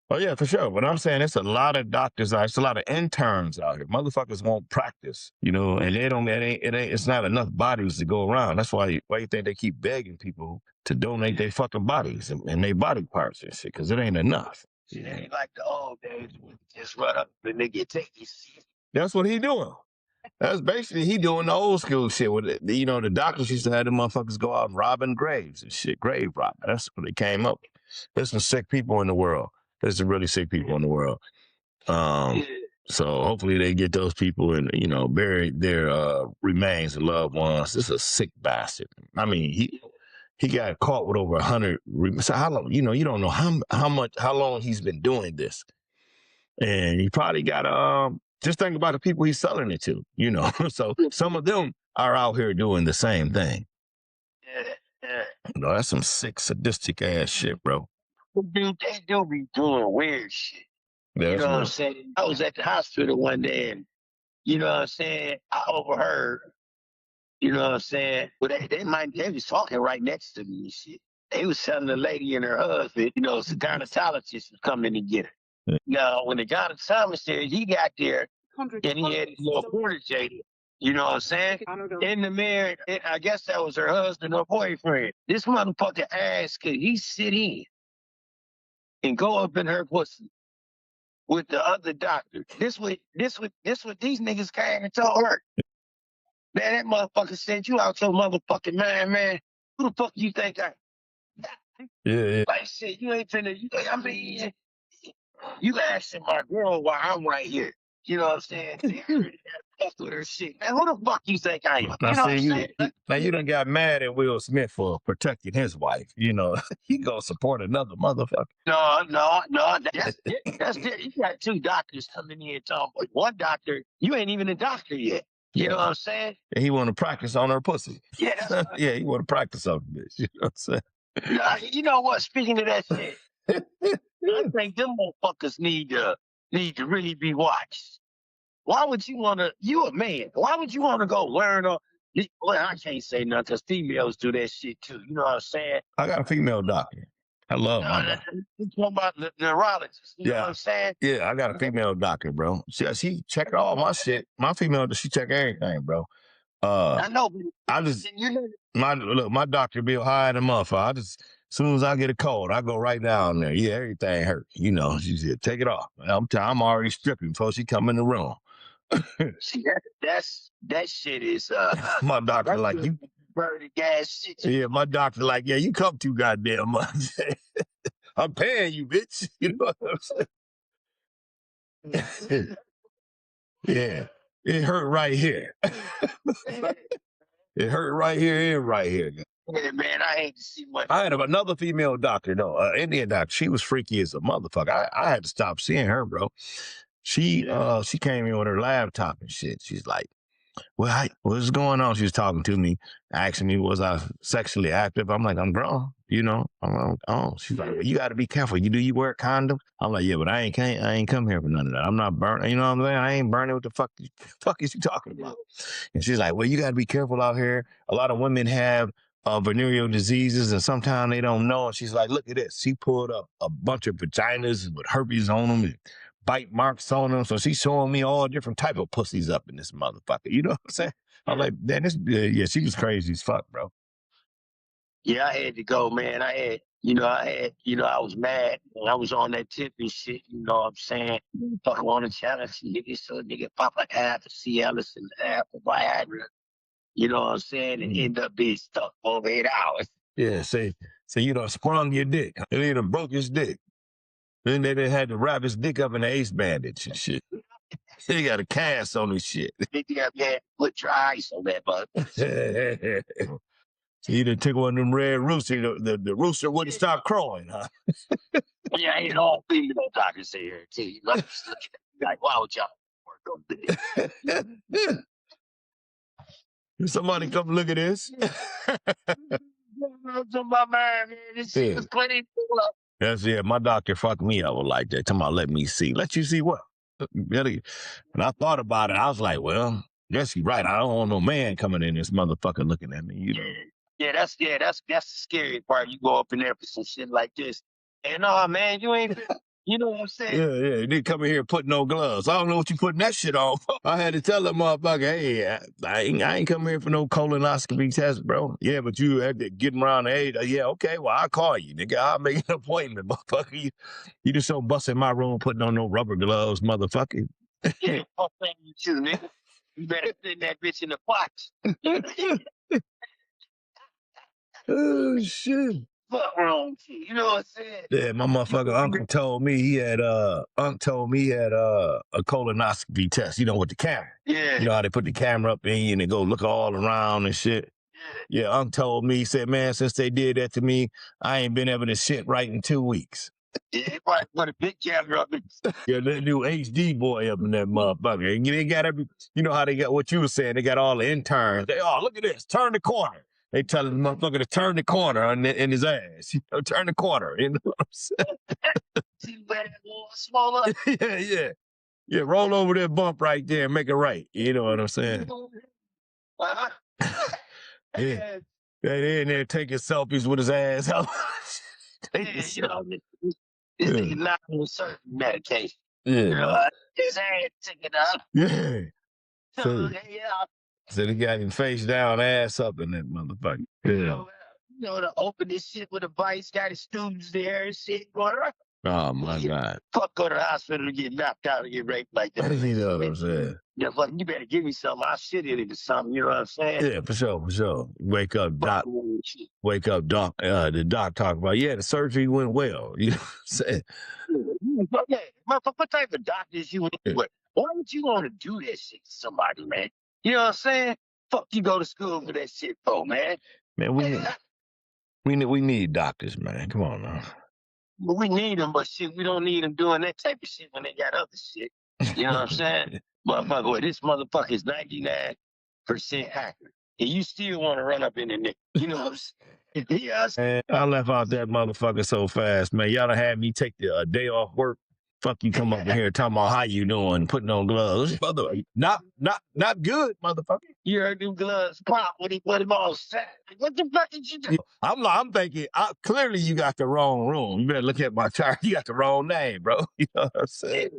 Oh yeah, for sure. But I'm saying it's a lot of doctors out. It's a lot of interns out here. Motherfuckers won't practice, you know, and they don't. It's not enough bodies to go around. That's why you think they keep begging people to donate their fucking bodies and their body parts and shit, because it ain't enough. It ain't like the old days when you just run up and they get taken. That's what he doing. That's basically he doing the old school shit with it. You know, the doctors used to have them motherfuckers go out and robbing graves and shit, grave robbing. That's what they came up with. There's some sick people in the world. There's some really sick people in the world. So hopefully they get those people and, you know, bury their remains of loved ones. This is a sick bastard. I mean, he got caught with over 100. So how long? You know, you don't know how long he's been doing this, and he probably got just think about the people he's selling it to. You know, so some of them are out here doing the same thing. You know, that's some sick, sadistic ass shit, bro. Dude, they do be doing weird shit. Yeah, you know what I'm saying? I was at the hospital one day and, you know what I'm saying, I overheard, you know what I'm saying, but they was talking right next to me and shit. They was telling the lady and her husband, you know, the gynecologist was coming to get her. Yeah. Now, when the gynecologist said he got there and he had his little protege, you know what I'm saying? In the mirror, I guess that was her husband or boyfriend. This motherfucker asked, could he sit in and go up in her pussy with the other doctor? This what these niggas came and told her. Man, that motherfucker sent you out your motherfucking mind, man. Who the fuck you think I? Yeah. Like shit, you ain't finna. I mean, you asking my girl why I'm right here. You know what I'm saying? Fuck with her shit. Man, who the fuck you think I am? You know what I'm saying? Now you done got mad at Will Smith for protecting his wife. You know, he gonna support another motherfucker. No. That's it. You got 2 doctors coming in talking. But one doctor, you ain't even a doctor yet. You know what I'm saying? And he want to practice on her pussy. Yeah, that's right. Yeah, he want to practice on this. You know what I'm saying? You know what? Speaking of that shit, I think them motherfuckers need to really be watched. Why would you want to? You a man. Why would you want to go learn? Well, I can't say nothing because females do that shit too. You know what I'm saying? I got a female doctor. I love my doctor. You talking about the neurologist? You know what I'm saying? Yeah, I got a female doctor, bro. She check all my shit. My female, she check everything, bro. I know. My doctor be high in the motherfucker. As soon as I get a cold, I go right down there. Yeah, everything hurt. You know, she said, take it off. I'm already stripping before she come in the room. See, that shit is my doctor like you burning gas shit. Yeah, my doctor like, yeah, you come too goddamn much. I'm paying you, bitch. You know what I'm saying? Yeah. It hurt right here. It hurt right here and right here. Yeah, man, I hate to see what. I had another female doctor, though, Indian doctor. She was freaky as a motherfucker. I had to stop seeing her, bro. She came in with her laptop and shit. She's like, What's going on? She was talking to me, asking me, was I sexually active? I'm like, I'm grown, you know. I'm like, oh, she's like, well, you got to be careful. You wear condoms? I'm like, yeah, but I ain't come here for none of that. I'm not burning. You know what I'm saying? I ain't burning. What the fuck is you talking about? And she's like, well, you got to be careful out here. A lot of women have venereal diseases, and sometimes they don't know. And she's like, look at this. She pulled up a bunch of vaginas with herpes on them and bite marks on them. So she's showing me all different type of pussies up in this motherfucker. You know what I'm saying? I'm like, man, yeah, she was crazy as fuck, bro. Yeah, I had to go, man. I was mad when I was on that tip and shit. You know what I'm saying? Fuck on the challenge, nigga. So nigga pop like half of Cialis and half of Viagra. You know what I'm saying? And end up being stuck for over 8 hours. Yeah, say you done sprung your dick. It done broke his dick. Then they done had to wrap his dick up in an ace bandage and shit. He got a cast on his shit. Yeah, put your eyes on that, bud. He done took one of them red roosters. The rooster wouldn't stop crowing, huh? Yeah, ain't all female doctors here too. You like, just look at me like, why would y'all work on this? Somebody come look at this. My man, this shit was plenty full up. That's it. My doctor fucked me up like that. Talking about let me see. Let you see what? And I thought about it. I was like, well, guess you're right. I don't want no man coming in this motherfucker looking at me. You know? Yeah, that's the scary part. You go up in there for some shit like this. And man, you ain't you know what I'm saying? Yeah. They come in here putting no gloves. I don't know what you putting that shit on. I had to tell that motherfucker, hey, I ain't coming here for no colonoscopy test, bro. Yeah, but you had to get around the age. Yeah, okay, well, I'll call you, nigga. I'll make an appointment, motherfucker. You just so bust in my room putting on no rubber gloves, motherfucker. Yeah, fuck you too, nigga. You better send that bitch in the box. Oh, shit. Fuck wrong with you? You know what I'm saying? Yeah, my motherfucker uncle told me he had a colonoscopy test, you know, with the camera. Yeah. You know how they put the camera up in you and they go look all around and shit. Yeah, uncle told me, he said, man, since they did that to me, I ain't been able to shit right in 2 weeks. Yeah, what a big camera up. Yeah, that new HD boy up in that motherfucker. And they got you know how they got what you were saying, they got all the interns. Look at this, turn the corner. They telling the motherfucker to turn the corner in his ass. You know, turn the corner. You know what I'm saying? See where that little smaller? Yeah. Yeah, roll over that bump right there and make it right. You know what I'm saying? Yeah. They in there taking selfies with his ass. You know, this nigga not on certain medication. Yeah. You know, his ass taking up. Yeah. So, So they got him face down, ass up in that motherfucker. Yeah. You know, to open this shit with a vice, got his students there and shit going around. Oh my God. Fuck, go to the hospital to get knocked out and get raped like that. You know what I'm saying? Yeah, fuck, you better give me something. I'll shit in it or something, you know what I'm saying? Yeah, for sure. Wake up, doc. The doc talk about, the surgery went well. You know what I'm saying? Yeah, what type of doctors you with? Why would you want to do that shit to somebody, man? You know what I'm saying? Fuck, you go to school for that shit, bro, man. Man, we need doctors, man. Come on now. Well, we need them, but shit, we don't need them doing that type of shit when they got other shit. You know what I'm saying? Motherfucker, this motherfucker is 99% accurate. And you still want to run up in there. You know what I'm saying? Yes. Man, I left out that motherfucker so fast, man. Y'all done had me take the day off work. Fuck you come up in here talking about how you doing, putting on gloves. Not good, motherfucker. You heard them gloves pop when he put them all set. What the fuck did you do? I'm thinking, clearly you got the wrong room. You better look at my chart. You got the wrong name, bro. You know what I'm saying?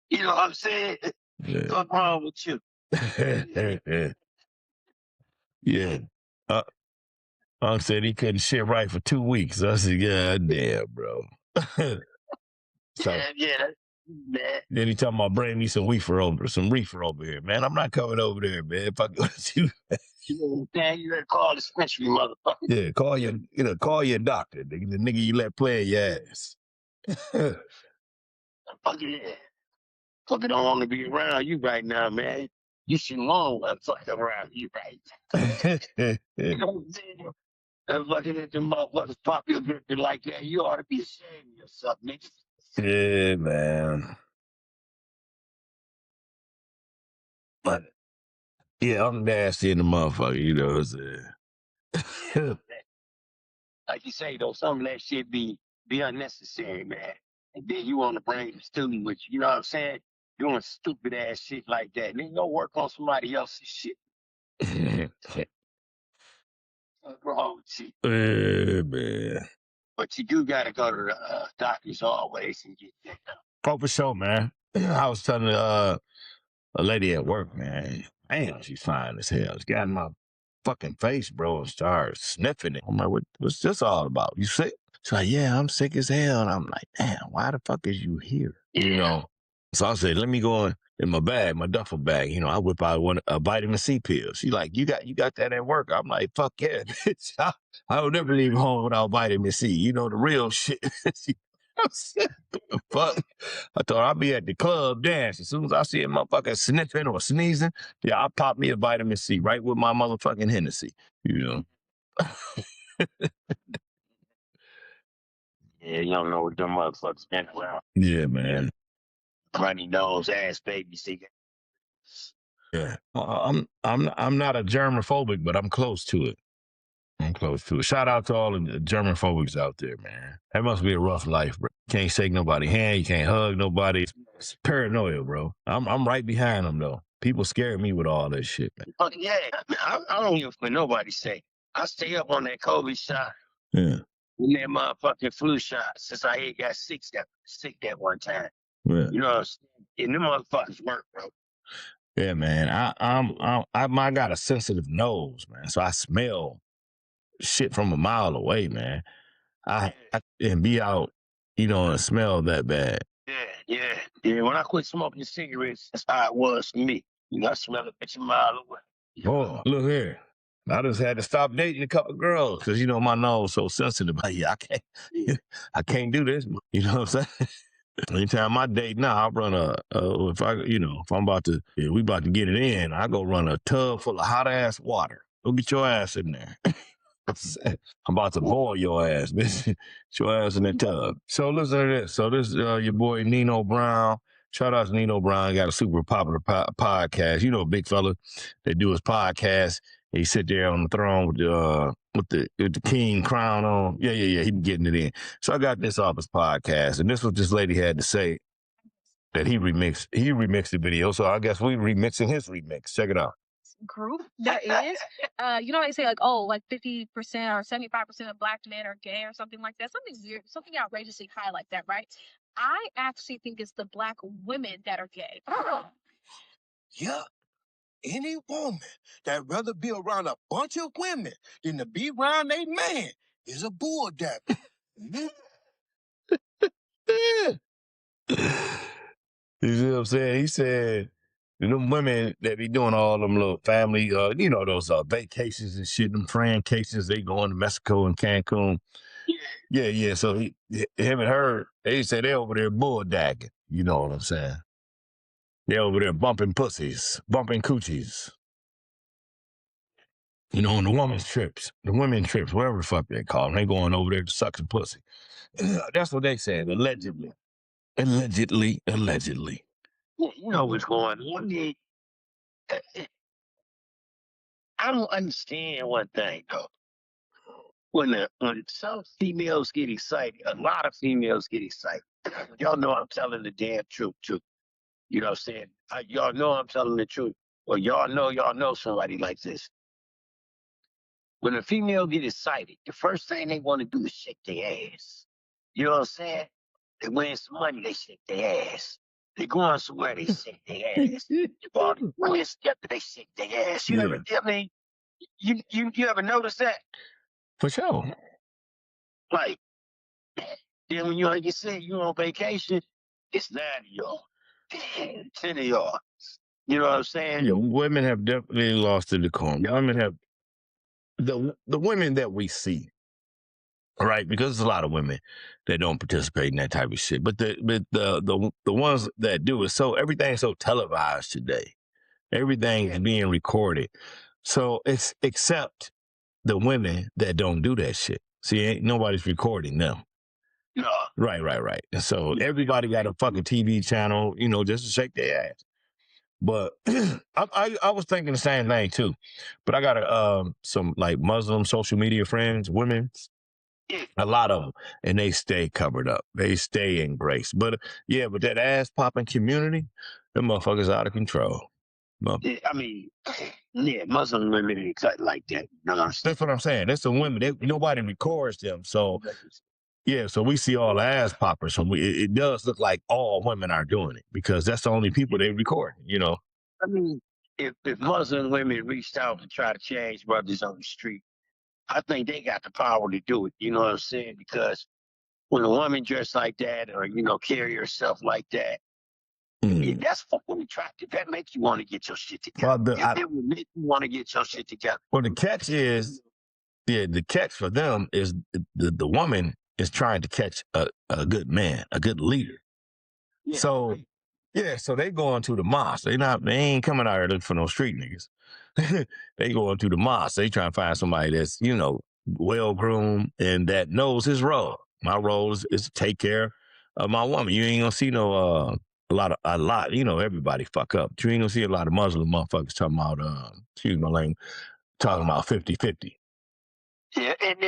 You know what I'm saying? Yeah. What's wrong with you? Yeah. Unc said he couldn't shit right for 2 weeks. I said, God damn, bro. Man. Then he talking about bring me some reefer over here, man. I'm not coming over there, man. If I go to you, you better call the dispensary, motherfucker. Yeah, call your doctor, the nigga you let play in your ass. Fucking don't want to be around you right now, man. You should long fuck around you right now. You know what I'm saying? And looking at them motherfuckers pop your drifter like that, you ought to be ashamed of yourself, nigga. Yeah, man. But Yeah, I'm nasty in the motherfucker, you know what I'm saying? Like you say though, some of that shit be unnecessary, man. And then you want to bring the student with you. You know what I'm saying? Doing stupid ass shit like that. And then go work on somebody else's shit. What's wrong with you? Yeah, man. But you do gotta go to the doctors always and get that done. Oh, for sure, man. I was telling a lady at work, man. Damn, she's fine as hell. She got in my fucking face, bro, and started sniffing it. I'm like, what's this all about? You sick? She's like, yeah, I'm sick as hell. And I'm like, damn, why the fuck is you here? You know? So I said, let me go in my bag, my duffel bag. You know, I whip out a vitamin C pill. She like, you got that at work? I'm like, fuck yeah, bitch. I would never leave home without vitamin C. You know, the real shit. I'm sick. Fuck. I thought I'll be at the club dancing. As soon as I see a motherfucker sniffing or sneezing, yeah, I'll pop me a vitamin C right with my motherfucking Hennessy. You know? Yeah, you don't know what them motherfuckers been around. Yeah, man. Runny nose ass baby. See, Yeah. I'm not a germophobic, but I'm close to it. I'm close to it. Shout out to all the germophobics out there, man. That must be a rough life, bro. Can't shake nobody's hand. You can't hug nobody. It's paranoia, bro. I'm right behind them, though. People scare me with all that shit, man. yeah, I don't give what nobody say. I stay up on that COVID shot. Yeah. And that motherfucking flu shot since I ain't got sick that one time. Yeah. You know what I'm saying? And them motherfuckers work, bro. Yeah, man. I got a sensitive nose, man. So I smell shit from a mile away, man. I and be out, you know, and smell that bad. Yeah. When I quit smoking cigarettes, that's how it was for me. You know, I smell it at a mile away. Oh, look here. I just had to stop dating a couple girls because you know my nose so sensitive. Yeah, I can't do this. You know what I'm saying? Anytime I date now, I run if I'm about to, if we about to get it in, I go run a tub full of hot ass water. Go get your ass in there. I'm about to boil your ass, bitch. Get your ass in that tub. So listen to this. So this your boy Nino Brown. Shout out to Nino Brown. Got a super popular podcast. You know, a big fella that do his podcast. He sit there on the throne with the king crown on. Yeah. He getting it in. So I got this off his podcast, and this was this lady had to say that he remixed the video. So I guess we remixing his remix. Check it out. Group there is. You know, they say like, oh, like 50% or 75% of black men are gay or something like that. Something weird, something outrageously high like that, right? I actually think it's the black women that are gay. Yeah. Any woman that rather be around a bunch of women than to be around a man is a bull dapper. You see what I'm saying? He said, them women that be doing all them little family, you know, those vacations and shit, them francations, they going to Mexico and Cancun. Yeah. So him and her, they say they over there bull dagging. You know what I'm saying? They over there bumping pussies, bumping coochies. You know, on the women's trips, whatever the fuck they call them, they going over there to suck some pussy. That's what they said, allegedly. Allegedly. You know what's going on. I don't understand one thing though. When some females get excited, a lot of females get excited. Y'all know I'm telling the damn truth too. You know what I'm saying? Y'all know I'm telling the truth. Well, y'all know somebody like this. When a female get excited, the first thing they want to do is shake their ass. You know what I'm saying? They win some money, they shake their ass. They going somewhere, they shake their ass. They bought wins together, they shake their ass. You ever, I mean, you ever notice that? For sure. Like, then when like you said, you on vacation, it's 9 of y'all, 10 of y'all. You know what I'm saying? Yeah, women have definitely lost the decorum. Women have the women that we see, right? Because there's a lot of women that don't participate in that type of shit. But the ones that do it, so everything's so televised today. Everything is being recorded. So it's except the women that don't do that shit. See, ain't nobody's recording them. No. Right. And so everybody got a fucking TV channel, you know, just to shake their ass. But I was thinking the same thing too. But I got some like Muslim social media friends, women, a lot of them, and they stay covered up. They stay in grace. But yeah, but that ass popping community, them motherfuckers out of control. Yeah, I mean, yeah, Muslim women ain't cut like that. You know what I'm saying? That's what I'm saying. That's the women. Nobody records them. So yeah, so we see all the ass poppers. So it does look like all women are doing it because that's the only people they record. You know. I mean, if Muslim women reached out to try to change brothers on the street, I think they got the power to do it. You know what I'm saying? Because when a woman dressed like that, or carry herself like that, that's fucking attractive. That makes you want to get your shit together. It would make you want to get your shit together. Well, the catch is, the catch for them is the woman is trying to catch a good man, a good leader. Yeah. So yeah, so they going to the mosque. They ain't coming out here looking for no street niggas. They going to the mosque. They trying to find somebody that's well groomed and that knows his role. My role is to take care of my woman. You ain't gonna see no a lot. Everybody fuck up. You ain't gonna see a lot of Muslim motherfuckers talking about excuse my language, talking about 50-50. Yeah, and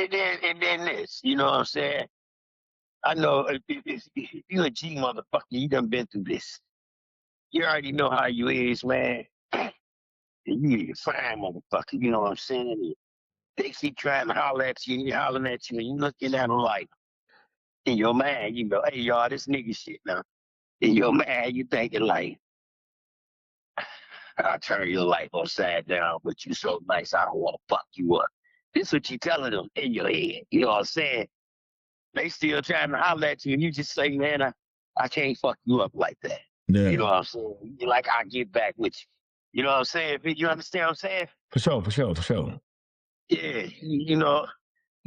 then this, you know what I'm saying? I know if you a G motherfucker, you done been through this. You already know how you is, man. And you a fine motherfucker, you know what I'm saying? And they keep trying to holler at you, and you hollering at you, and you looking at them like, in your mind, hey, y'all, this nigga shit now. In your mind, you thinking like, I'll turn your life upside down, but you so nice, I don't want to fuck you up. This what you telling them in your head. You know what I'm saying? They still trying to holler at you, and you just say, man, I can't fuck you up like that. Yeah. You know what I'm saying? You're like, I'll get back with you. You know what I'm saying? You understand what I'm saying? For sure. Yeah,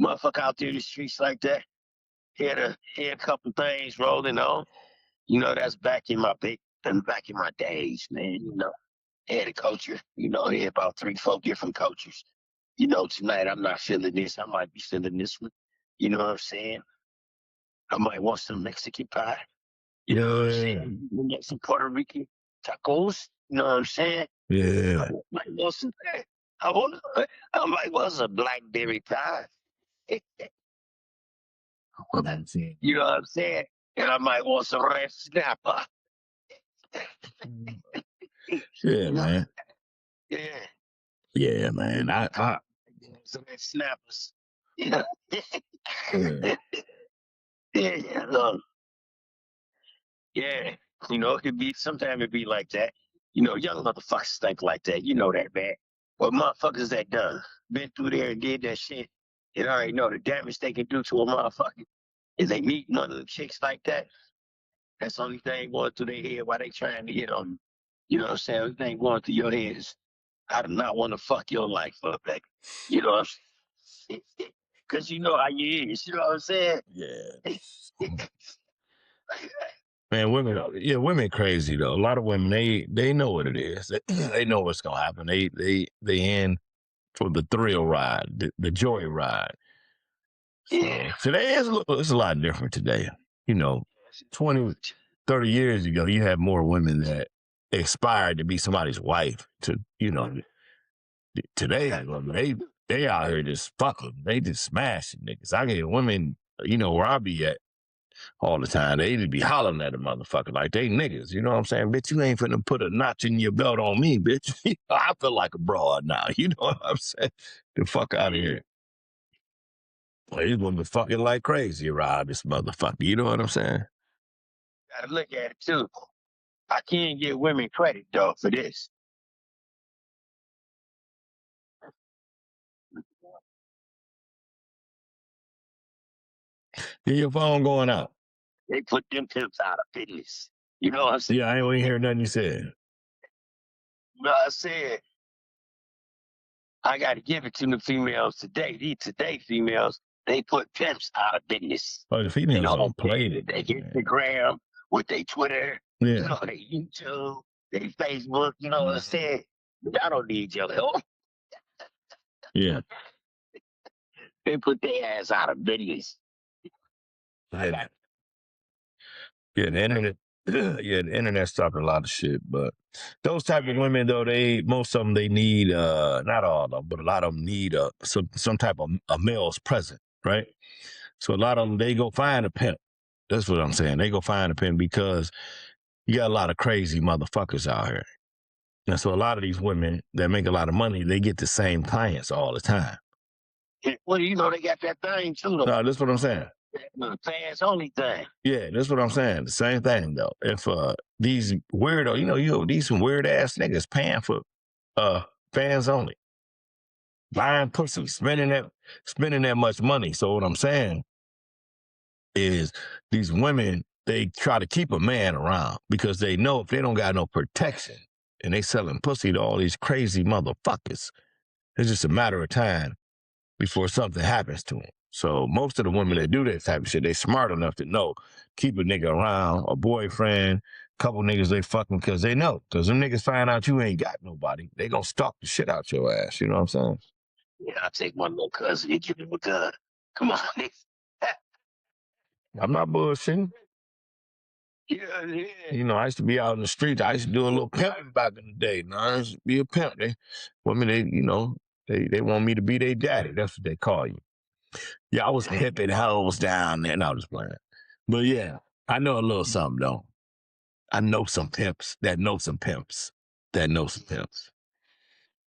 motherfucker out there in the streets like that. Had a couple things rolling on. That's back in my days, man. Had a culture. Had about 3-4 different cultures. Tonight I'm not feeling this. I might be feeling this one. You know what I'm saying? I might want some Mexican pie. You know what I'm saying? We get some Puerto Rican tacos. You know what I'm saying? Yeah. I might want some. I might want some blackberry pie. You know what I'm saying? And I might want some red snapper. Yeah, man. Yeah. Yeah, man. I Some red snappers. Yeah. Yeah. Yeah. Sometimes it be like that. Young motherfuckers think like that. You know that, man. But motherfuckers that done been through there and did that shit, and already know the damage they can do to a motherfucker. Is they meet none of the chicks like that. That's the only thing going through their head while they trying to get on you. You know what I'm saying? The only thing going through your head is, I do not want to fuck your life up, baby. You know what I'm saying? Because you know how you is. You know what I'm saying? Yeah. Man, women crazy though. A lot of women, they know what it is. They know what's gonna happen. They in for the thrill ride, the joy ride. So today it's a lot different today. 20, 30 years ago, you had more women that aspired to be somebody's wife. Today, they out here just fucking. They just smashing niggas. I get women, where I be at all the time. They just be hollering at a motherfucker like they niggas. You know what I'm saying? Bitch, you ain't finna put a notch in your belt on me, bitch. I feel like a broad now. You know what I'm saying? The fuck out of here. Well, these women fucking like crazy around this motherfucker. You know what I'm saying? Gotta look at it too. I can't give women credit though for this. Yeah, your phone going out. They put them pimps out of business. You know what I'm saying? Yeah, I ain't want to hear nothing you said. I said, I got to give it to the females today. These today females, they put pimps out of business. Oh, the females don't play it. They Instagram, with their Twitter, Yeah. their YouTube, their Facebook. You know what I'm saying? I don't need your help. Yeah. They put their ass out of business. Yeah, the internet. Yeah, the internet stopped a lot of shit, but those type of women though, most of them they need not all of them, but a lot of them need some type of a male's present, right? So a lot of them they go find a pimp. That's what I'm saying. They go find a pimp because you got a lot of crazy motherfuckers out here. And so a lot of these women that make a lot of money, they get the same clients all the time. Well, you know they got that thing too, though. No, that's what I'm saying. The fans only thing. Yeah, that's what I'm saying. The same thing though. If these weirdo, these some weird ass niggas paying for fans only, buying pussy, spending that much money. So what I'm saying is these women they try to keep a man around because they know if they don't got no protection and they selling pussy to all these crazy motherfuckers, it's just a matter of time before something happens to them. So most of the women that do that type of shit, they smart enough to know, keep a nigga around, a boyfriend, couple niggas they fucking because they know. Because them niggas find out you ain't got nobody, they gonna stalk the shit out your ass. You know what I'm saying? Yeah, I take my little cousin and give him a gun. Come on, nigga. I'm not bullshitting. Yeah, yeah. You know, I used to be out in the streets. I used to do a little pimping back in the day. No, I used to be a pimp. Women, they want me to be their daddy. That's what they call you. Yeah, I was hipping hoes down there. No, I was playing. But yeah, I know a little something though. I know some pimps that know some pimps that know some pimps.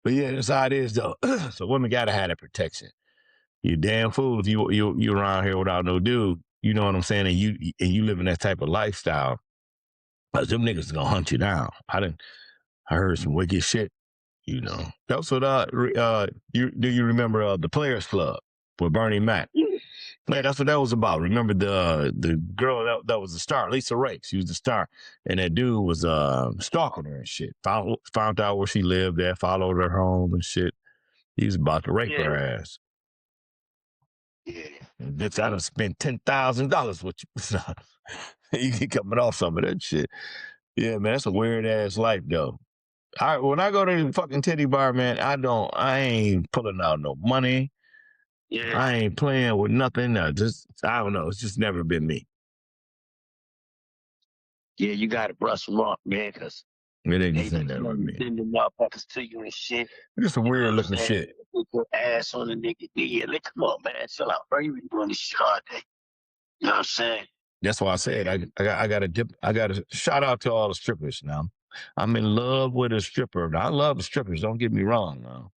But yeah, that's how it is though. So women gotta have that protection. You damn fool if you around here without no dude. You know what I'm saying? And you living that type of lifestyle. Cause them niggas is gonna hunt you down. I heard some wicked shit. You know. That's what you remember the Players Club with Bernie Mac? Yeah, that's what that was about. Remember the girl that was the star, Lisa Ray. She was the star, and that dude was stalking her and shit. Found out where she lived there, followed her home and shit. He was about to rape her ass. Yeah. And bitch, I done spent $10,000 with you. You keep coming off some of that shit. Yeah, man, that's a weird ass life though. When I go to the fucking titty bar, man, I ain't pulling out no money. Yeah. I ain't playing with nothing. I don't know. It's just never been me. Yeah, you gotta brush them off, man, because It ain't they just ain't just never want me. to send the motherfuckers to you and shit. It's some weird looking shit. Put your ass on the nigga. Yeah, like, come on, man. Chill out, bro. You been doing this shit all day. You know what I'm saying? That's why I said I got to dip. I got to shout out to all the strippers now. I'm in love with a stripper. Now, I love the strippers. Don't get me wrong now,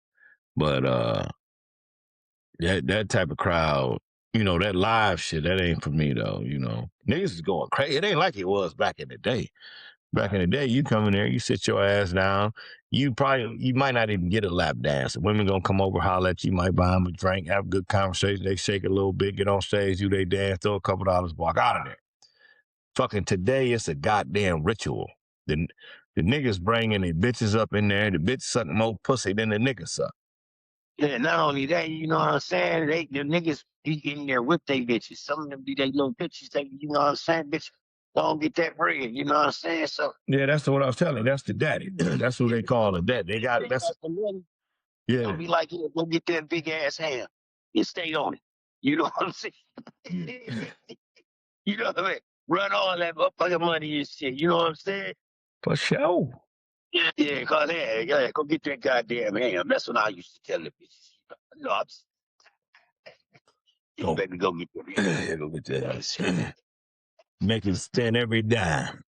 but that type of crowd, that live shit, that ain't for me though. Niggas is going crazy. It ain't like it was back in the day. Back in the day, you come in there, you sit your ass down. You might not even get a lap dance. The women gonna come over, holler at you, might buy them a drink, have a good conversation. They shake a little bit, get on stage, do they dance, throw a couple dollars, walk out of there. Fucking today, it's a goddamn ritual. The niggas bringing the bitches up in there. The bitch sucking more pussy than the niggas suck. Yeah, not only that, you know what I'm saying? The niggas be in there with they bitches. Some of them be they little bitches. You know what I'm saying? Bitch, don't get that bread. You know what I'm saying? So Yeah, that's what I was telling you. That's the daddy. That's who they call the daddy. They got that's the money. yeah. Don't be like, yeah, go get that big ass ham and stay on it. You know what I'm saying? You know what I mean? Run all that motherfucking money and shit. You know what I'm saying? For sure. Yeah, cause yeah, go get that goddamn ham. That's what I used to tell the bitches. No, I'm just, Go. baby, go get that ham. Yeah, go get that. Make him spend every dime.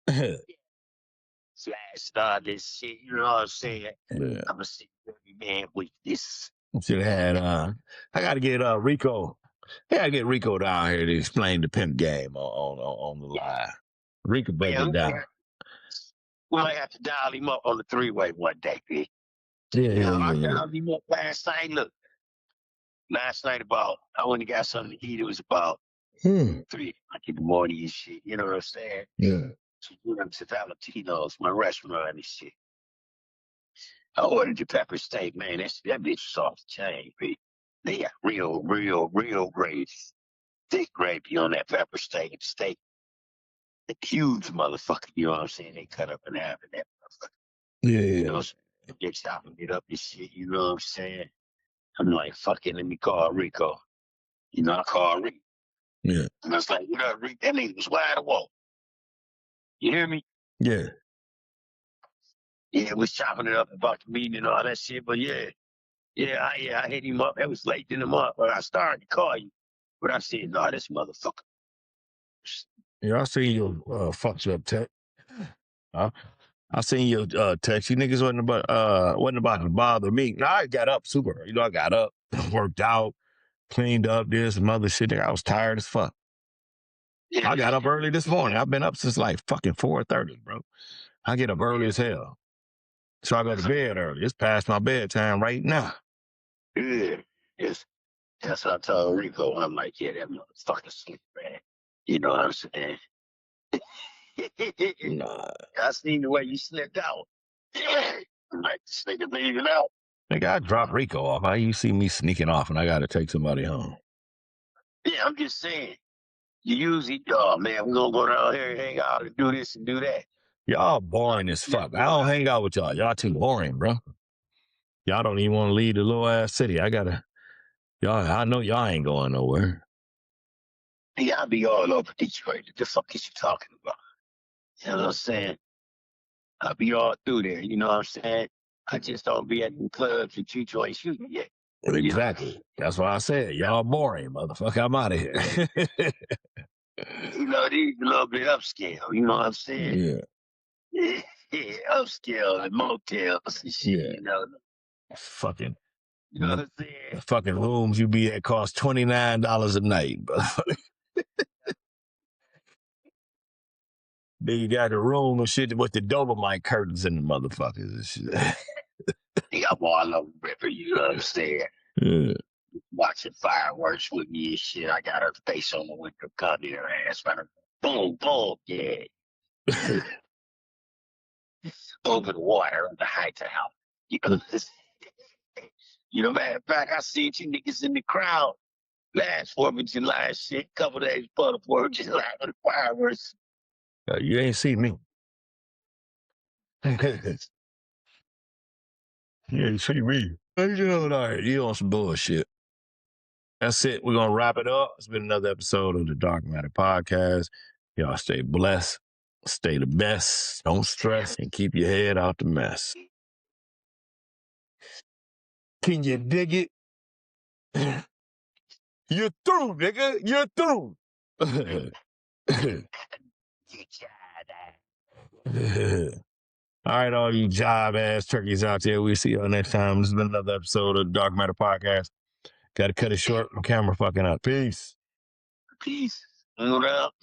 Slash start this shit. You know what I'm saying? Yeah. I'm gonna see every man with this. Should have had I gotta get Rico. I gotta get Rico down here to explain the pimp game on the live. Rico break it down. We might have to dial him up on the three-way one day, B. Yeah. I dialed him up last night. Look, last night I went and got something to eat. It was about 3 o'clock in the morning and shit. You know what I'm saying? Yeah. So we went to Valentino's, my restaurant and shit. I ordered the pepper steak, man. That bitch was off the chain, B. They got real gravy. Thick gravy on that pepper steak. Steak. The huge motherfucker, you know what I'm saying? They cut up in half of that motherfucker. Yeah. You know, so they chopping it up and shit, you know what I'm saying? I'm like, fuck it, let me call Rico. You know, I called Rico. Yeah. And I was like, what up, Rico? That nigga was wide awake. You hear me? Yeah. Yeah, we was chopping it up about the meeting and all that shit. But I hit him up. It was late in the month, but I started to call you. But I said, no, this motherfucker. Yeah, I seen your fucked up text. I seen your text. You niggas wasn't about to bother me. Now I got up super early. You know, I got up, worked out, cleaned up, did some other shit. Nigga, I was tired as fuck. Yeah. I got up early this morning. I've been up since like fucking 4:30, bro. I get up early as hell. So I go to bed early. It's past my bedtime right now. Yeah. Yes. That's what I told Rico. I'm like, yeah, that motherfucker sleep, man. You know what I'm saying? Nah. I seen the way you slipped out. I'm like, this nigga leaving out. Nigga, I dropped Rico off. How you see me sneaking off and I gotta take somebody home? Yeah, I'm just saying. You usually, oh man, we're gonna go down here and hang out and do this and do that. Y'all boring as fuck. I don't hang out with y'all. Y'all too boring, bro. Y'all don't even want to leave the little ass city. I know y'all ain't going nowhere. Yeah, I'll be all over Detroit. What the fuck is you talking about? You know what I'm saying? I'll be all through there. You know what I'm saying? I just don't be at the clubs and you joints shooting yet. Exactly. That's why I said y'all boring, motherfucker. I'm out of here. You know, these a little bit upscale. You know what I'm saying? Yeah. Yeah, upscale and motels and shit. Yeah. You know, Fucking. you know what I'm saying? The fucking rooms you be at cost $29 a night, motherfucker. Then you got the room and shit with the Dolomite curtains in the motherfuckers and shit. Think I'm all over river. You know what I'm saying? Yeah. Watching fireworks with me and shit. I got her face on the window, gun in her ass, man. Boom, boom, yeah. Over the water on the high town. You know, matter of fact, I seen you niggas in the crowd last 4th of July shit, couple days before the 4th of July with the fireworks. You ain't seen me. You ain't seen me. You know, you on some bullshit. That's it. We're gonna wrap it up. It's been another episode of the Dark Matter Podcast. Y'all stay blessed, stay the best, don't stress, and keep your head out the mess. Can you dig it? You're through, nigga. You're through. All right, all you job ass turkeys out there. We'll see y'all next time. This has been another episode of the Dark Matter Podcast. Gotta cut it short. My camera fucking up. Peace. Peace. What up?